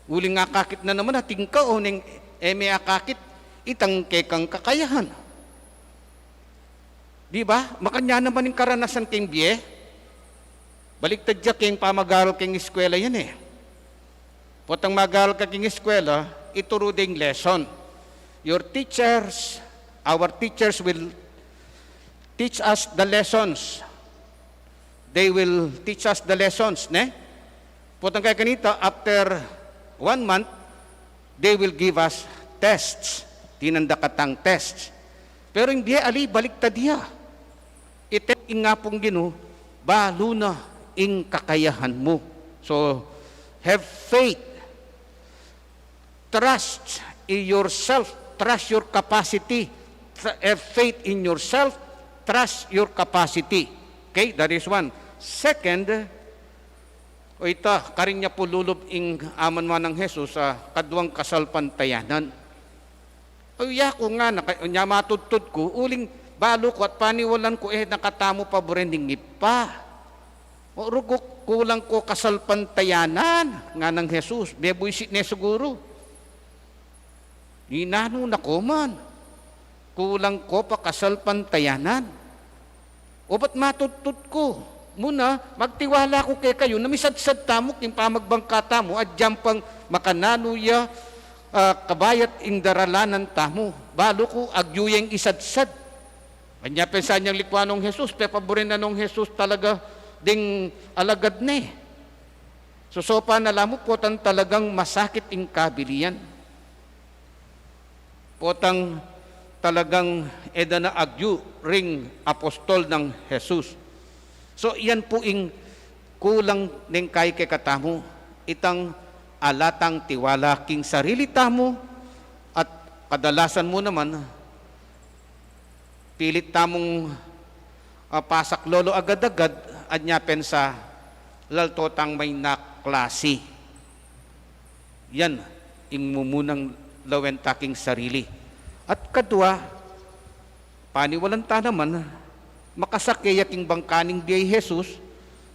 Uling nga kakit na naman, ating ka o ning akakit, itang kekang kakayahan. Di ba? Makanya naman yung karanasan king biye. Baliktad siya king pamagaral king eskwela yan Potang magaral ka king eskwela, ituro ding lesson. Your teachers, our teachers will teach us the lessons. They will teach us the lessons, ne? Potang kaya kanita, after 1 month, they will give us tests. Tinandakatang tests. Pero hindi ali, baliktad diya. Ite nga pong gino, balo na ing kakayahan mo. So, have faith. Trust in yourself. Trust your capacity. Have faith in yourself. Trust your capacity. Okay, that is one. Second, o ita, karin niya po lulob ing aman man ng Jesus sa kadwang kasalpantayanan. O ko nga, niya matutod ko, uling balo ko at paniwalan ko nakatamo pa burending ipa. O rugok kulang ko kasalpantayanan nga ng Jesus. Bebuisit ne siguro. Ninano na ko man. Kulang ko pa kasalpantayanan. O ba't matutod ko? Muna, magtiwala ko kay kayo na misadsad tamo king pamagbangka tamo at jampang makananuya kabayat ing daralanan tamo. Balo ko agyuyeng isadsad. Kanya pensa niyang likwanong Jesus, pepaborin na nung Jesus talaga ding alagad ne. Susopa na lamo potang talagang masakit ing kabiliyan. Potang talagang na agyu ring apostol ng Jesus. So iyan po ing kulang ning kay katamo, itang alatang tiwala king sarili tamo at kadalasan mo naman pilit tamong pasak lolo agad-agad at nyapen sa laltotang may naklasi. Yan ing mumunang lawen taking sarili. At kadwa, paniwalan ta naman, makasakiyak ing bangkaning biyay Jesus,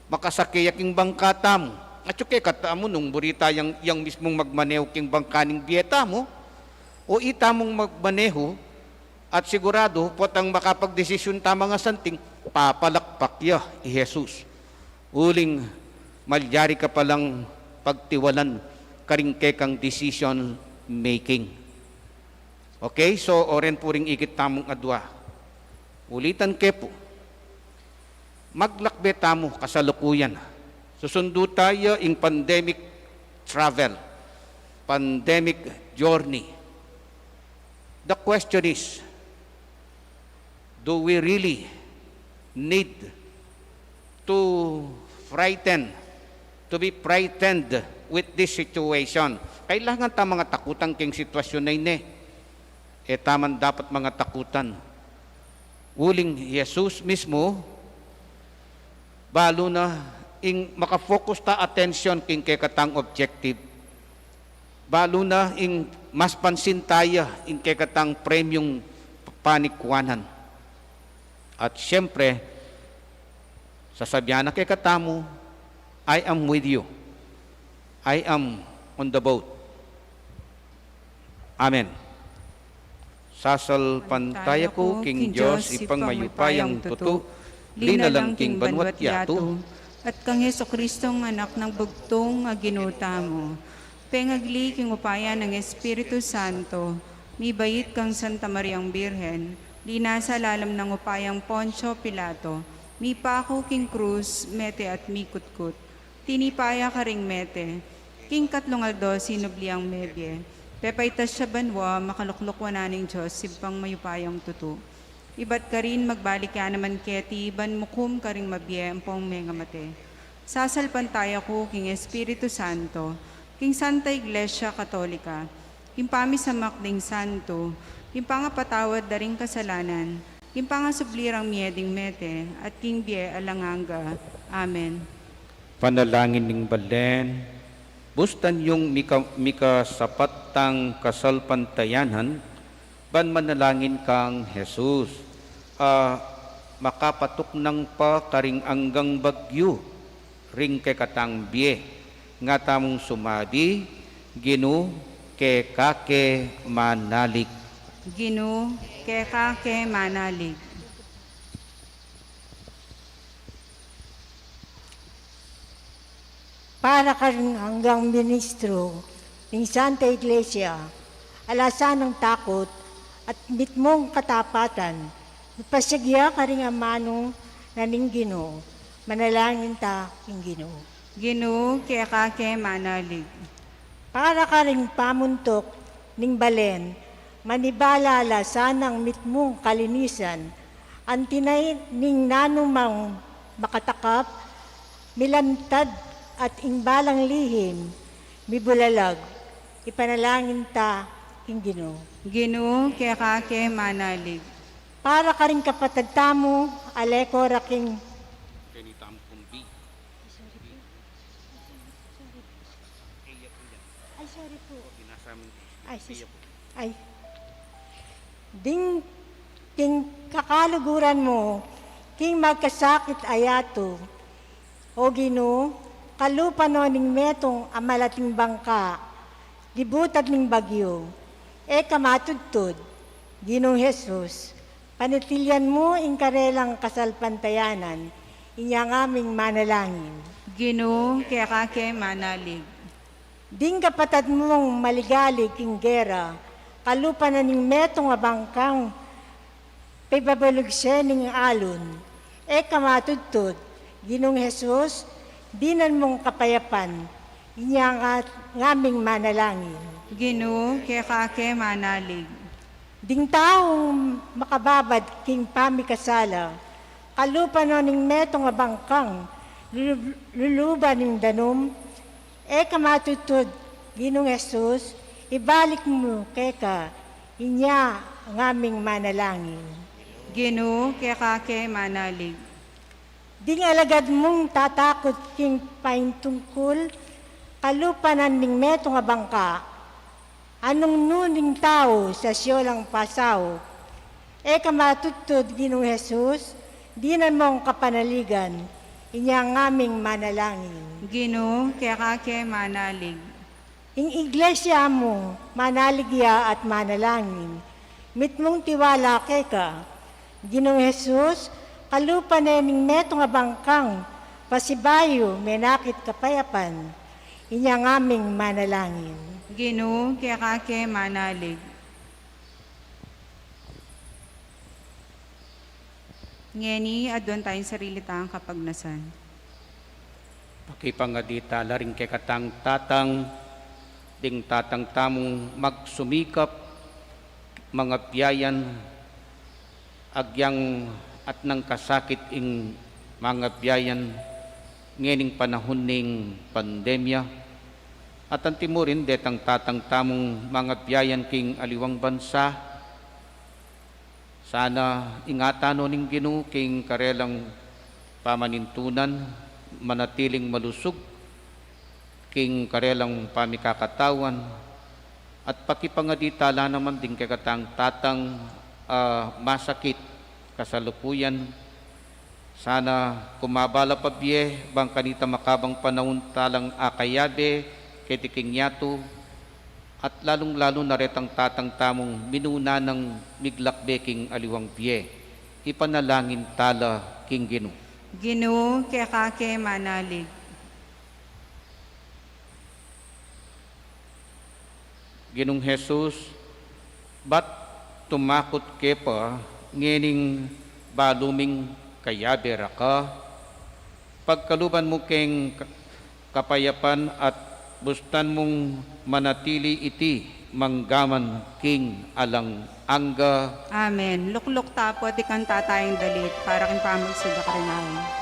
makasakiyak ing bangkata mo. At yung kata mo, nung burita yung mismong magmaneho king bangkaning biyeta mo, o ita mong magmaneho, at sigurado, potang makapagdesisyon tama nga santing, papalakpak ya i Jesus. Uling, malyari ka palang pagtiwalan, karingkekang decision making. Okay, so oren puring ikit tamong adwa. Ulitan kepo. Maglakbe tamo kasalukuyan. Susundo tayo ing pandemic travel, pandemic journey. The question is, do we really need to be frightened with this situation? Kailangan ta mga takutan king sitwasyon na ini. Taman dapat mga takutan. Wuling Jesus mismo, balo na ing makafocus ta attention king kay katang objective. Balo na ing mas pansin tayo ing kay katang premium panikwanan. At siyempre, sasabihan na kay katamo, I am with you. I am on the boat. Amen. Sasal pantaya ko, King Diyos, ipang mayupayang tuto, linalang king banwat yato,
at kang Heso Kristong anak ng bugtong aginuta mo. Pengagli king upaya ng Espiritu Santo, mi bayit kang Santa Mariang Birhen, di nasa lalam ng upayang Poncio Pilato, mi pako king krus, mete at mi kutkut, tinipaya ka ring mete, king katlong aldo sinubliang medye, pepaitas siya banwa, makaluklukwa naning Diyos, sibpang mayupayang tuto. Iba't ka rin magbalik ya naman keti, ban mukum ka ring mabye, ampong mengamate. Sasalpantaya ko, king Espiritu Santo, king Santa Iglesia Katolika, king pamisamak ding santo, king pangapatawad daring kasalanan, king pangasublirang mieding mete, at king bie alanganga. Amen.
Panalangin ng balen, bustan yung mika sapatang kasalpantayanan, ban manalangin kang Jesus, makapatok ng pa karing anggang bagyo, ring kay katang biye, nga tamong sumabi, Gino ke kake manalig.
Gino ke kake manalig.
Para ka rin hanggang ministro ng Santa Iglesia, alasan ng takot at mitmong katapatan, pasagya ka rin ang manong naning Ginoo, manalangin ta king Ginoo.
Ginoo kaya kake manalig.
Para ka rin pamuntok ning balen, manibalala sanang mitmong kalinisan, ang tinay ning nanumang makatakap, milantad at imbalang lihim, mibulalag, ipanalangin ta king Ginoo.
Ginoo kaya kake manalig.
Para ka rin kapatagtamo, aleko raking ding king kakaluguran mo, king magkasakit ayato, o Ginoo, kalupa no ning metong amalating bangka, dibutad ning bagyo, kamatudtod, Ginoong Jesus, panitilyan mo ing karelang kasalpantayanan, inyang aming manalangin.
Ginoo kaya kake manalig.
Ding kapatad mong maligali king gera, kalupa na ning metong abangkang, pibabalugse ning alon, kamatudtod, Ginoong Jesus, dinan mong kapayapan, inyang ngaming manalangin.
Ginoo kaya kake manalig.
Ding taong makababad king pamikasala, kalupa no ning metong abangkang, luluba ning danom, kamatutod, Ginoong Jesus, ibalik mo keka, inya ang aming manalangin.
Ginoo kaya kake manalig.
Ding alagad mong tatakot king paintungkol, kalupa na ning metong abangka, anong nuning tao sa siyolang pasaw, kamatutod, Ginoong Jesus, dinan mong kapanaligan, inyang aming manalangin.
Ginoo kaya kake manalig.
Ing iglesia mo, manaligya at manalangin, mitmong tiwala keka, Ginoong Jesus, kalupa na ning metong abangkang, pasibayo, menakit kapayapan, inyang aming manalangin.
Ginoo kaya kake manalig. Ngeni, adon tayong sarili tayong kapagnasan.
Pakipangadita laring kay katang tatang, ding tatang tamong magsumikap, mga biyayan agyang at nang kasakit ing mga biyayan ngening panahon ning pandemya at ang timurin detang tatang tamong mga biyayan king aliwang bansa. Sana ingatano ning Ginoo king karelang pamanintunan manatiling malusog king karelang pamikakatawan at pakipangaditala naman din kakatang tatang masakit kasalukuyan. Sana kumabala pa biye bang kanita makabang panahon talang akayabe ketiking yato at lalong-lalo na retang tatang tamong minuna ng miglakbeking aliwang biye. Ipanalangin tala king Ginoo.
Ginoo, kake manalig.
Ginong Jesus, ba't tumakot ke pa ngening baluming kayabera ka? Pagkaluban mo keng kapayapan at bustan mong manatili iti manggaman king alang angga.
Amen. Lukluk tapo at ikan tatayang dalit para kin pamagsud ka rin namin.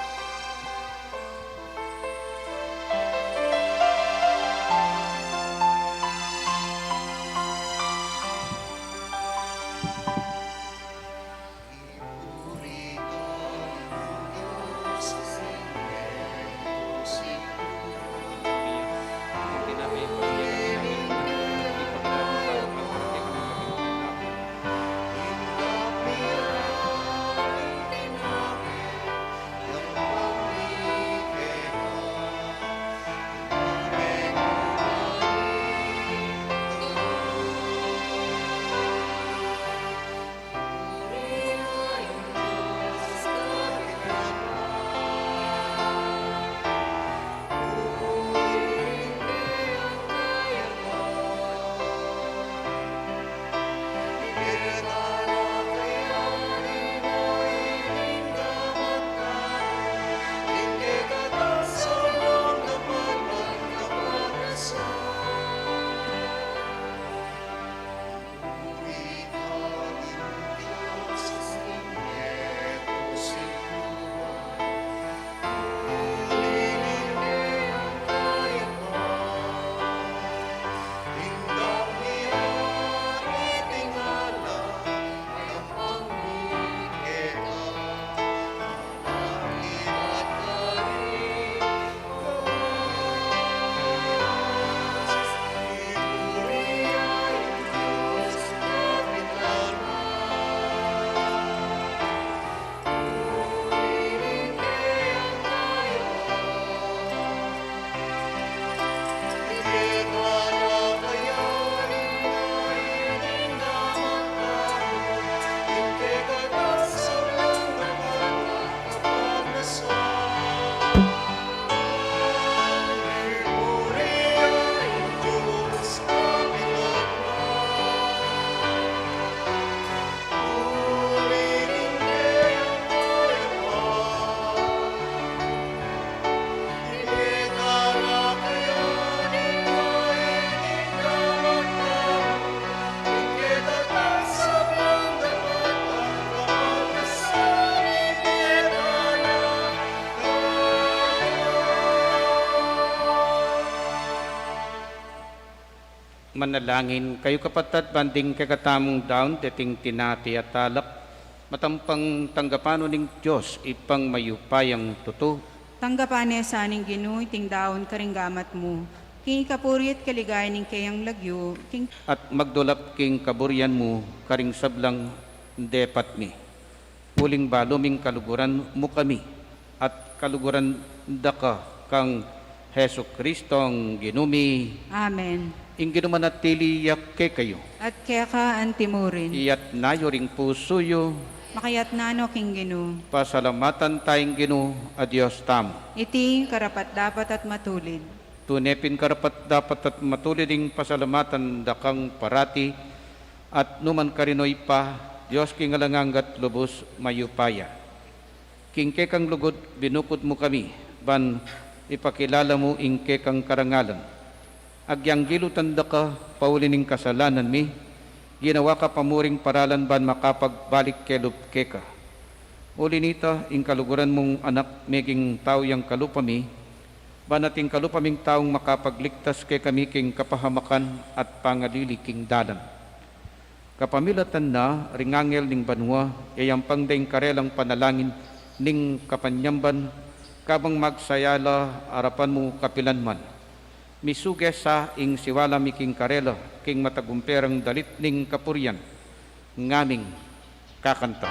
Manalangin kayo kapatid banding kakatamong daon dating tinati at talak matampang tanggapano ning Diyos ipang mayupayang tuto.
Tanggapan niya sa aning Ginoo iting daon karinggamat mo. King kapuri at kaligay ning kayang lagyo.
At magdulap king kaburyan mo karing sablang depat mi. Uling baluming kaluguran mo kami at kaluguran daka kang Heso Kristong ginumi.
Amen.
Ingin manatili yak ke kayo.
At kaya ka antimurin.
Iyat nayo ring pusuyo.
Makayat nano king Ginoo.
Pasalamatan tayong Ginoo a Diyos tamo.
Iti karapat dapat at matulid.
Tunepin karapat dapat at matulid ing pasalamatan dakang parati at numan karinoy pa Diyos king alanganggat lubos mayupaya. King kekang lugod binukod mo kami ban ipakilala mo ing kekang karangalan. Agyang gilutan da ka paulining kasalanan mi ginawa ka pamuring paralan ban makapagbalik kay lupkeka. Uli nita, ing kaluguran mong anak meging tao yang kalupami, banating kalupaming taong makapagligtas kay kami king kapahamakan at pangalili king dalan. Kapamilatan na ringangel ning banwa, yayampang daing karelang panalangin ning kapanyamban, kabang magsayala arapan mo kapilanman. Misuge sa ing siwala mi king karela, king matagumperang dalit ning kapuryan, ngaming kakanta.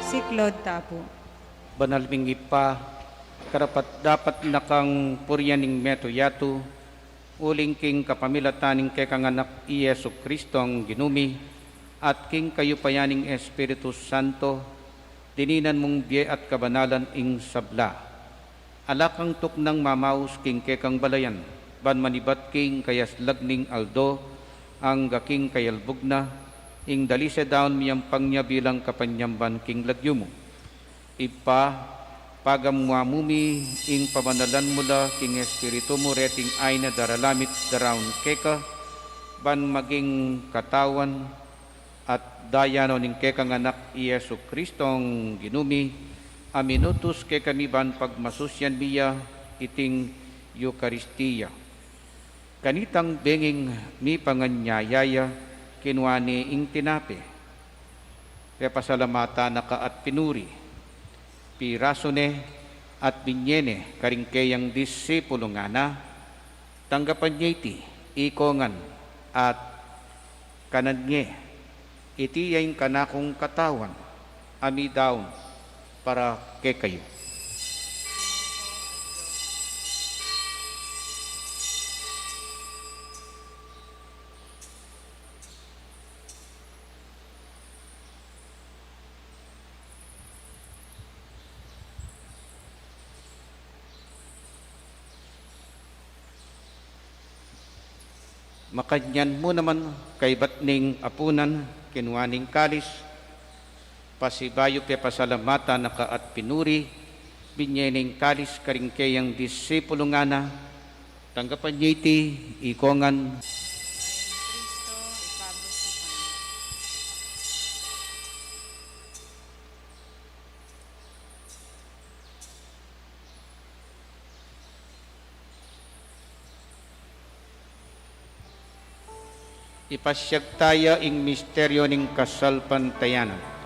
Si Claude Tapo.
Banalming ipa, karapat dapat nakang puryaning meto yato, uling king kapamilataning kay kanganak Yesu Kristo ang ginumi, at king kayupayaning Espiritu Santo, dininan mong biye at kabanalan ing sabla. Alakang tuknang mamaus king kekang balayan, ban manibat king kayaslag ning aldo, ang gaking kayalbog na, ing dalise daon miyampang niya bilang kapanyamban king lagyumo. Ipa, pagamwamumi, ing pamanalan mula king Espiritu mo reting ay na daralamit daraon keka, ban maging katawan at dayano ning kekang anak Yesu Kristong ginumi, aminutus ke kami ban pagmasusyan biya iting Eukaristiya. Kanitang benging mi panganyayaya, kinuani ing tinape, kaya pasalamata naka at pinuri, pirasone at binyene karingkeyang disipulo nga na, tanggapan niya iti, ikongan at kanadnye, iti yaing kanakong katawan, ami daon para kay kayo. Makanyan mo naman kay batning apunan, kinuaning kalis, pasibayo pe pasalamata naka at pinuri, binyening kalis karingkeyang disipulo nga na, tanggapan niya iti, ikongan. Ipasyag tayo ing misteryo ning kasalpantayanan.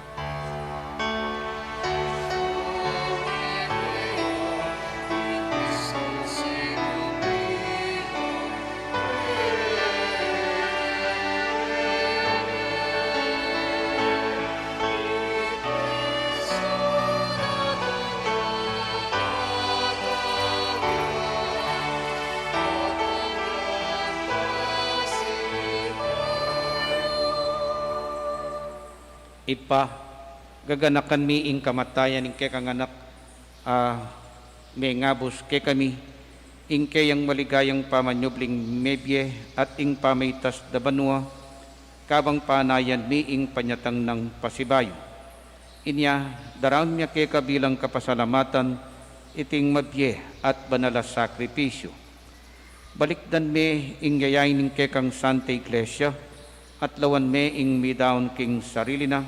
Ipa, gaganakan mi ing kamatayan ing kekang anak may ngabos ke kami, ing kayang maligayang pamanyubling mebye at ing pamaitas da banwa, kabang panayan mi ing panyatang ng pasibayo. Inya, daraon niya ke kabilang kapasalamatan, iting mabye at banala sakripisyo. Balikdan me ing yayain ning kekang Santa Iglesia, at lawan me ing midaon king sarili na,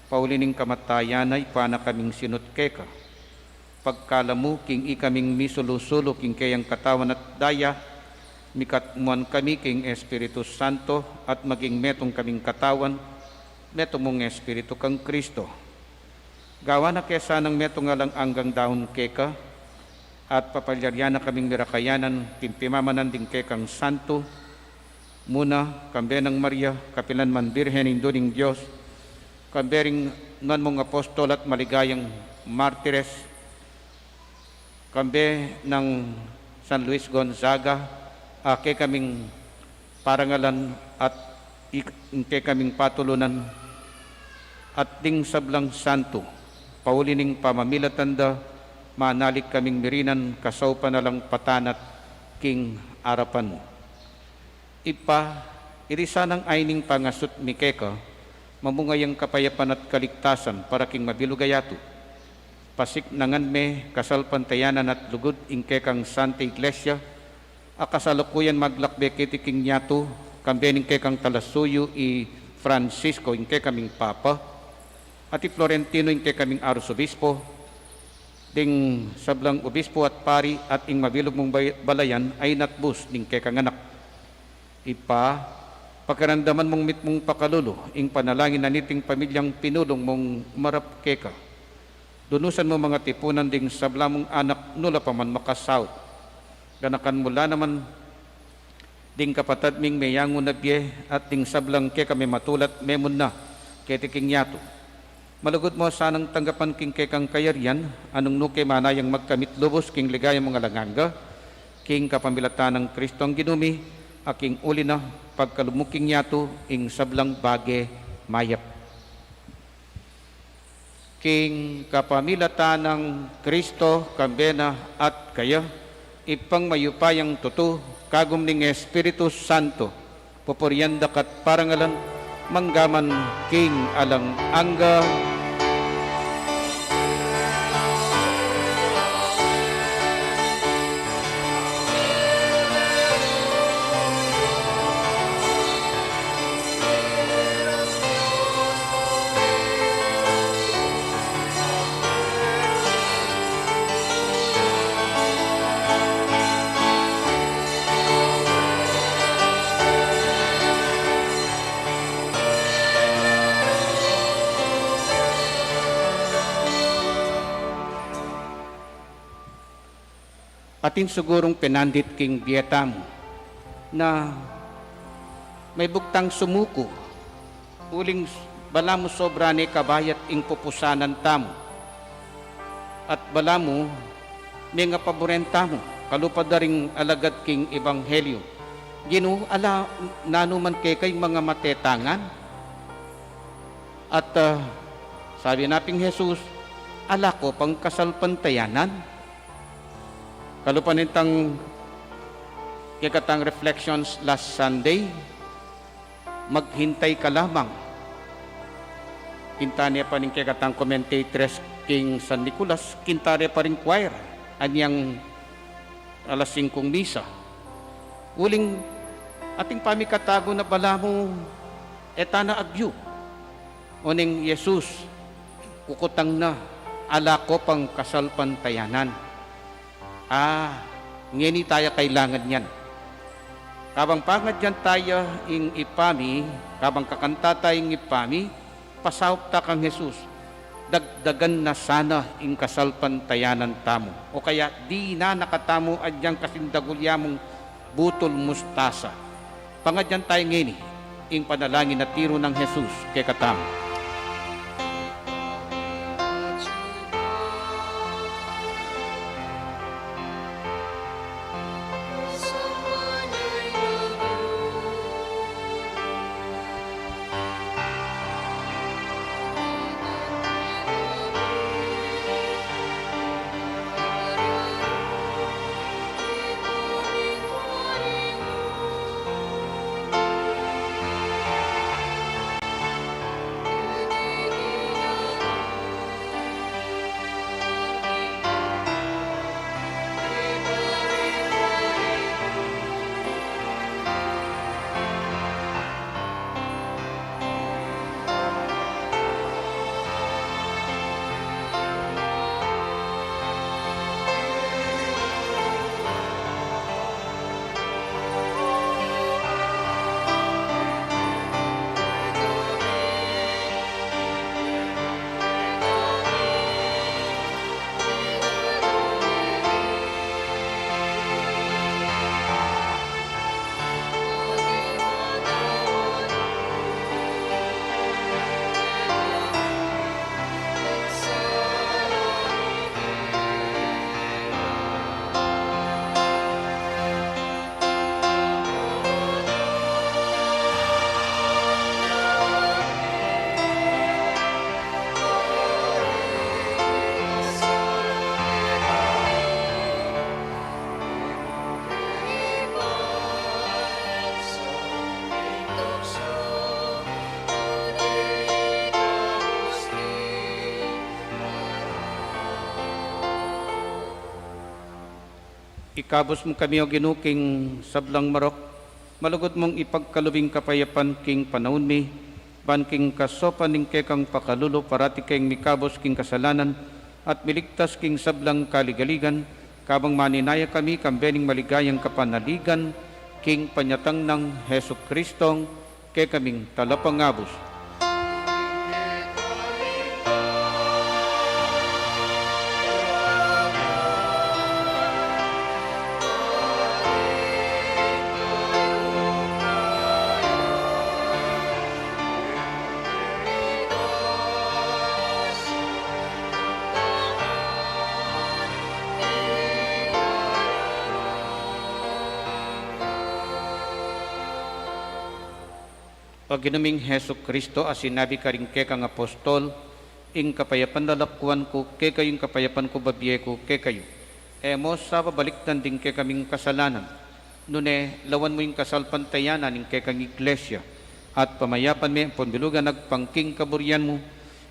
paulining kamatayan ay pana kaming sinut keka. Pagkalamu king ikaming misulusulo king kayang katawan at daya, mikatmuan kami king Espiritu Santo at maging metong kaming katawan, metong mong Espiritu kang Kristo. Gawa na kesa ng metong alang anggang dahon keka, at papalyaryan na kaming mirakayanan, pimpimamanan din kekang Santo, muna, kambe ng Maria, kapilan man Birhen indo ning Diyos, kambering nan mong apostol at maligayang martires, kambe ng San Luis Gonzaga, ake kaming parangalan at ike kaming patulunan, at ding sablang santo, paulining pamamilatanda, manalik kaming mirinan, kasaw pa nalang patanat, king arapan mo. Ipa, irisa ng aining pangasut mikeka, mamungayang kapayapan at kaligtasan para king mabilugayato. Pasik nangan me, kasal pantayanan at lugod ingkekang Santa Iglesia, akasalukuyan maglakbe kiti king nyato, kambening kekang talasuyo i Francisco ingke kaming Papa, at i Florentino ingke kaming Arsobispo, ding sablang obispo at pari at ing mabilog mong balayan ay natbus ning kekang anak. Ipa, pagkarandaman mong mitmong pakalulo, ing panalangin na niting pamilyang pinulong mong marap keka. Dunusan mo mga tipunan ding sablamong anak nula pa man makasaut. Ganakan mula naman ding kapatad ming mayango na biye at ding sablang keka may matulat memon na ketiking yato. Malugod mo sanang tanggapan king kekang kayarian, anong nuke manayang magkamit lubos king ligayang mga langanga, king kapamilatan ng Kristong ginumi, aking uli na pagkalumuking yato ing sablang bage mayap. King kapamilatan ng Kristo, kambena at kaya, ipang mayupayang tutu, kagum ning Espiritu Santo, pupurianda kat parangalan, manggaman king alang angga. Atin sigurong pinandit king Vietnam na may buktang sumuko, uling bala mo sobra ni kabayat ing pupusanan tamo, at bala mo may nga paborenta mo, kalupad ring alagad king Ebanghelyo. Gino, ala nanuman kay mga matetangan, at sabi naping Jesus, ala ko pang kasalpantayanan. Kalupanitang kikatang reflections last Sunday, maghintay ka lamang. Kintanya pa rin kikatang commentators king San Nicolas, kintanya pa rin choir, anyang alas 5 misa. Uling ating pamikatago na bala mo, etana agyo. Uning Jesus, kukutang na, ala ko pang kasalpantayanan. Ngeni tayo kailangan yan. Kabang pangad yan tayo ing ipami, kabang kakanta tayong ipami, pasawap ta kang Jesus, dagdagan na sana ing kasalpantayanan tamo. O kaya di na nakatamo adyang kasindagulya mong butol mustasa. Pangad yan tayo ngeni, ing panalangin na tiro ng Jesus kay katamo. Ikabos mo kami o ginuking sablang marok, malugod mong ipagkalubing kapayapan king panahon mi, ban king kasopan ning kekang pakalulo parati keng mikabos king kasalanan, at miligtas king sablang kaligaligan, kabang maninaya kami kambening maligayang kapanaligan, king panyatang ng Heso Kristong, ke kaming talapangabos. Paginaming Heso Kristo, as sinabi ka rin kekang apostol, ing kapayapan lalakwan ko, ke kayong kapayapan ko babiye ko, ke kayo. Emo sa babaliktan din ke kaming kasalanan. Nune, lawan mo yung kasalpantayanan ng kekang iglesia. At pamayapan me, ponbilugan nagpangking kaburyan mo,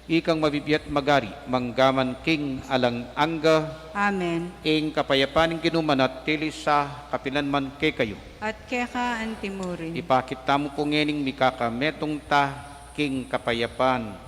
ikang mabibiyat magari, manggaman king alang angga,
Amen.
ing kapayapan ng ginuman at tili sa kapilanman ke kayo.
At keka antimurin.
Ipakita mo po ngening mikakametong ta king kapayapan.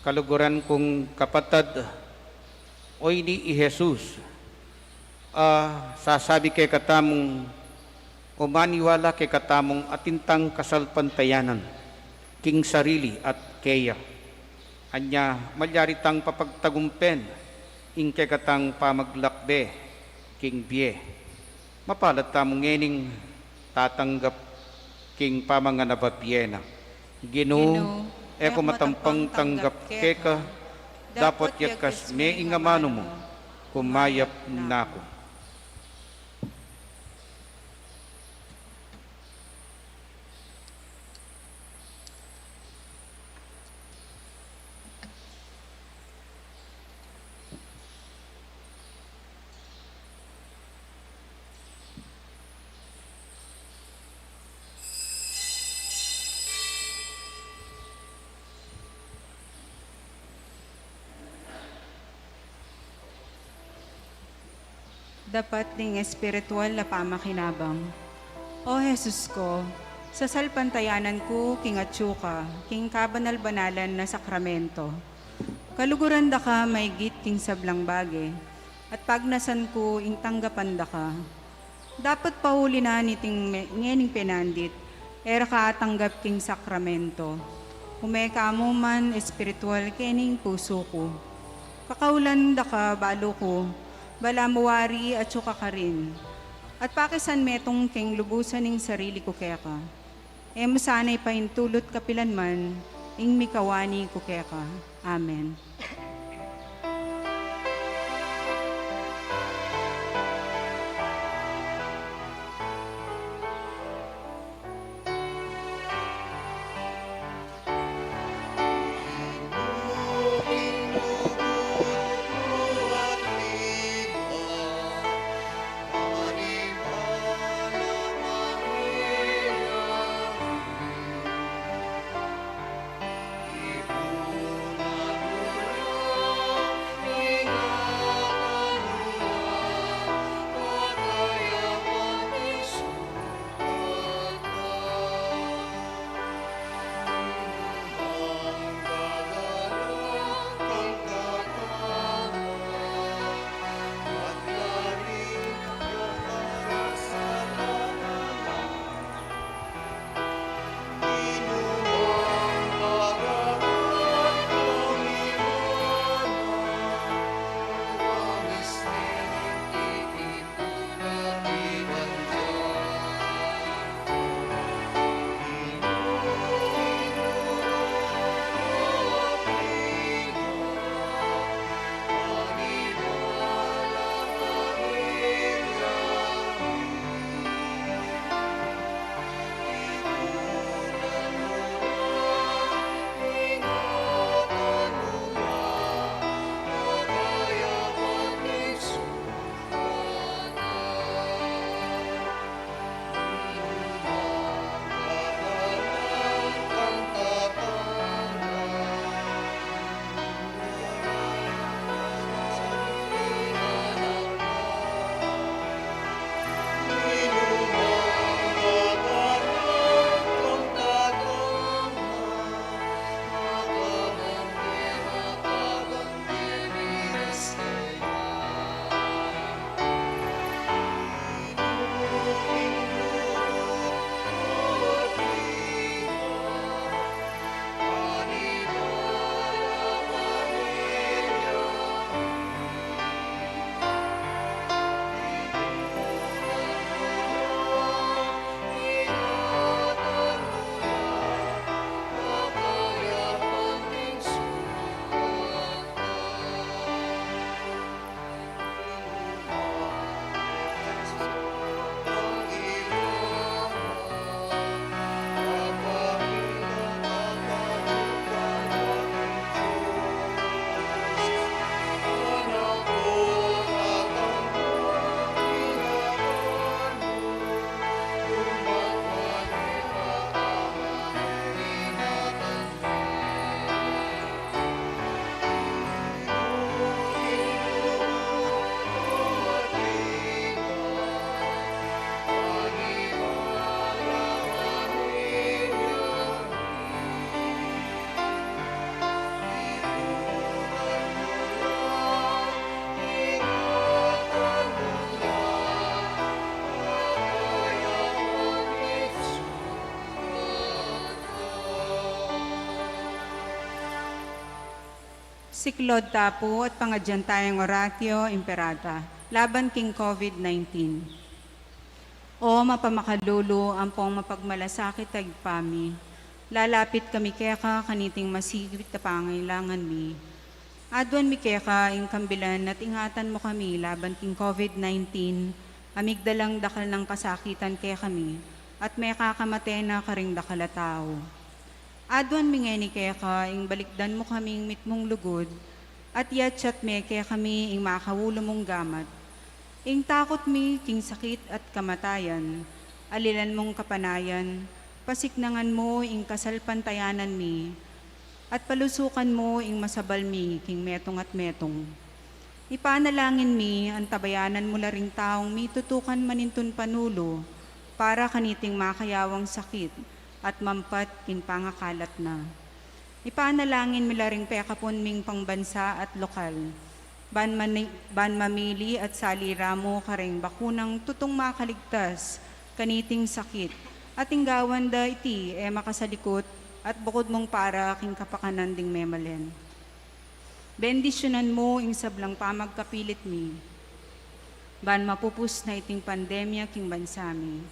Kaluguran kong kapatid, oy ni Jesus, sasabi kay katamong, umaniwala kay katamong atintang kasalpantayanan, king sarili at keya. Anya, malyaritang papagtagumpen, ing kay katang pamaglakbe, king biye. Mapalat tamong ngening tatanggap king pamanganabapiena. Ginoo, eko matampang tanggap keka, dapat yakas me ingamano mo, kumayap nako.
Dapat ding espiritual na pamakinabang. O Jesus ko, sa salpantayanan ko, king atsuka, king kabanal-banalan na sakramento. Kaluguran da ka, may king sablang bage, at pagnasan ko, ing tanggapan da ka. Dapat pauli na niting ngening penandit, era ka tanggap king sakramento. Humeka mo man espiritual kening puso ko. Kakaulan da ka, balo ko, bala muwari at suka ka rin. At pakisan metong king lubusan ng sarili ko kaya ka. E masanay pa intulot kapilan man, ing mikawani ko kaya ka. Amen. Siklod tapo at pangadyantayang oratio imperata, laban king COVID-19. O mapamakalulu, ampong mapagmalasakit tagpami, lalapit kami keka kaniting masigit na pangailangan mi. Adwan mi keka ing kambilan at ingatan mo kami laban king COVID-19, amigdalang dakal ng kasakitan kaya kami, at may kakamate na karing dakala tao. Adwan mi ngeni kaya ka, ing balikdan mo kaming mitmong lugod, at yatsyat me kaya kami ing makawulo mong gamat. Ing takot mi king sakit at kamatayan, alilan mong kapanayan, pasiknangan mo ing kasalpantayanan mi, at palusukan mo ing masabal mi king metong at metong. Ipanalangin mi ang tabayanan mo laring taong mi tutukan manintun panulo, para kaniting makayawang sakit, at mampat kin pangakalat na. Ipanalangin mila ring pekapon ming pangbansa at lokal. Ban mamili at salira mo kareng bakunang tutong makaligtas, kaniting sakit. At inggawan da iti makasalikot at bukod mong para king kapakanan ding memalen. Bendisyonan mo ing sablang pamagkapilit mi. Ban mapupus na iting pandemya king bansami.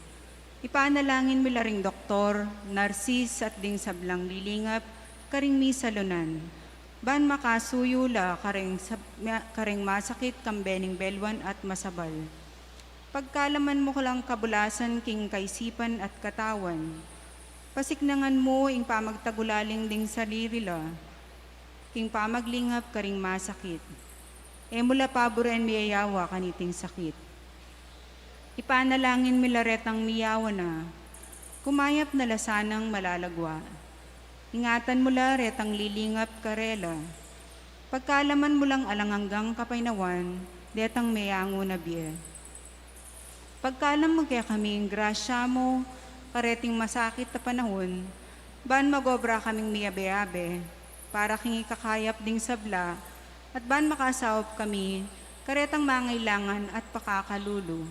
Ipanalangin mila ring doktor, narsis at ding sablang lilingap, karing mi salunan. Ban makasuyula karing masakit kambening belwan at masabal. Pagkalaman mo lang kabulasan king kaisipan at katawan. Pasiknangan mo ing pamagtagulaling ding saririla, king pamaglingap karing masakit. Mula paboren miyayawa kaniting sakit. Ipanalangin milaretang miyawa na, kumayap na lasanang malalagwa. Ingatan mula retang lilingap karela. Pagkalaman mo lang alanganggang kapainawan, detang mayango na biye. Pagkalam mo kaya kaming grasya mo, kareting masakit na panahon, ban magobra kaming miyabe-abe, para king ikakayap ding sabla, at ban makasawap kami, karetang mangailangan at pakakalulu.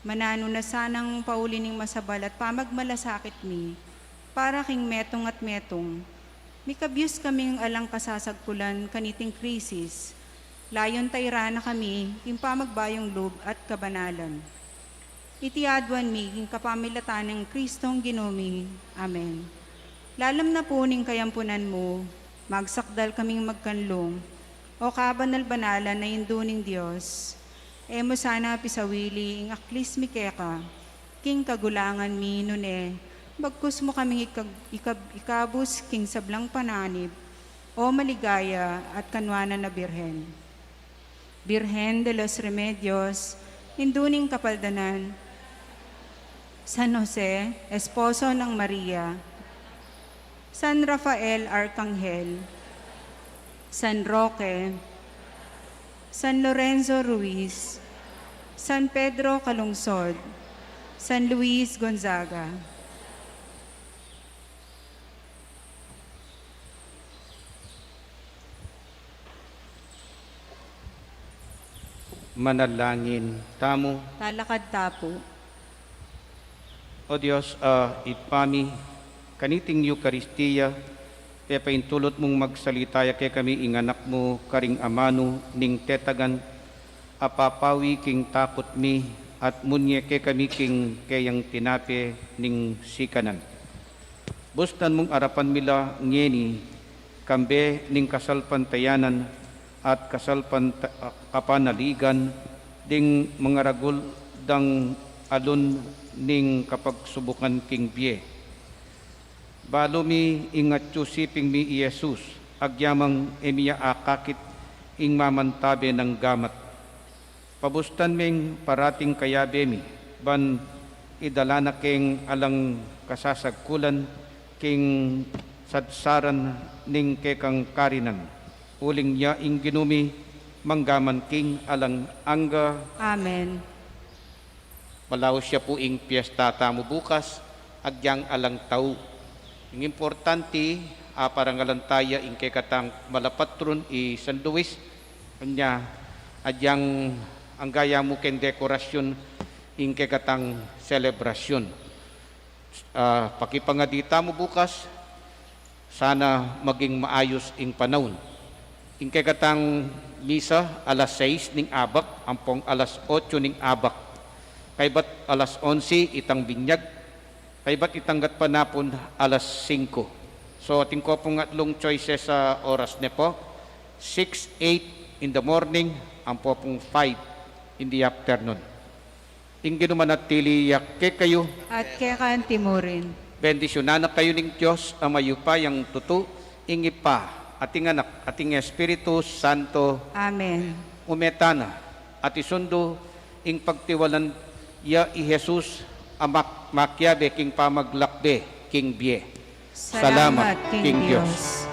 Manano na sanang paulining masabal at pamagmalasakit mi, para king metong at metong. Mikabyus kaming alang kasasagkulan kaniting krisis, layon tayra na kami, king pamagbayong loob at kabanalan. Itiadwan mi, king kapamilatan ng Kristong Ginumi. Amen. Lalam na po ning kayampunan mo, magsakdal kaming magkanlong, o kabanal-banalan na induning Diyos. Emo sana pisawili ing aklis mi keka, king kagulangan mi nune, bagkus mo kaming ikabus king sablang pananib, o maligaya at kanwana na Birhen. Birhen de los Remedios, induning kapaldanan, San Jose, esposo ng Maria, San Rafael Arcangel, San Roque, San Lorenzo Ruiz, San Pedro Calungsod, San Luis Gonzaga.
Manalangin tamo.
Talakad tapo.
O Diyos, itpami, kaniting Eucharistia, kaya paintulot mong magsalita kay kami inganak mo karing amano ning tetagan, apapawi king takot mi, at munye kay kami king kayang tinape ning sikanan. Bustan mong arapan mila ngeni, kambe ning kasalpantayanan at kapanaligan, ding mga ragul dang alun ning kapagsubukan king biye. Balo mi ingat siping mi Yesus, agyamang emiya akakit ing mamantabe ng gamat. Pabustan ming parating kayabe mi, ban idala na king alang kasasagkulan, king sadsaran ning kekang karinan. Uling niya ing ginumi, manggaman king alang angga.
Amen.
Malaw siya po ing piyesta tamo bukas, agyang alang tau. Ang importante, parangalan tayo ing kekatang malapatron San Luis, kanya adyang ang gaya mo ken dekorasyon ing kekatang selebrasyon. Pakipangadita mo bukas, sana maging maayos ing panahon. Ing kagatang misa alas 6 ning abak, ampong alas 8 ning abak. Kaybat alas 11 itang binyag, kaybat itanggat panapon alas 5. So ating ko pong atlong choices sa oras ne po. 6, 8 in the morning, ampo pong 5 in the afternoon. Ing ginumanatili yakke kayo,
At kaya kanti mo rin.
bendisyonan na kayo ning Diyos, amayo pa yang tutu, ingi pa, ating anak, ating Espiritu Santo,
Amen.
umetana, at isundo, ing pagtiwalan ya i Jesus, amak makyabe king pamaglakbe, king bie.
Salamat, King Diyos.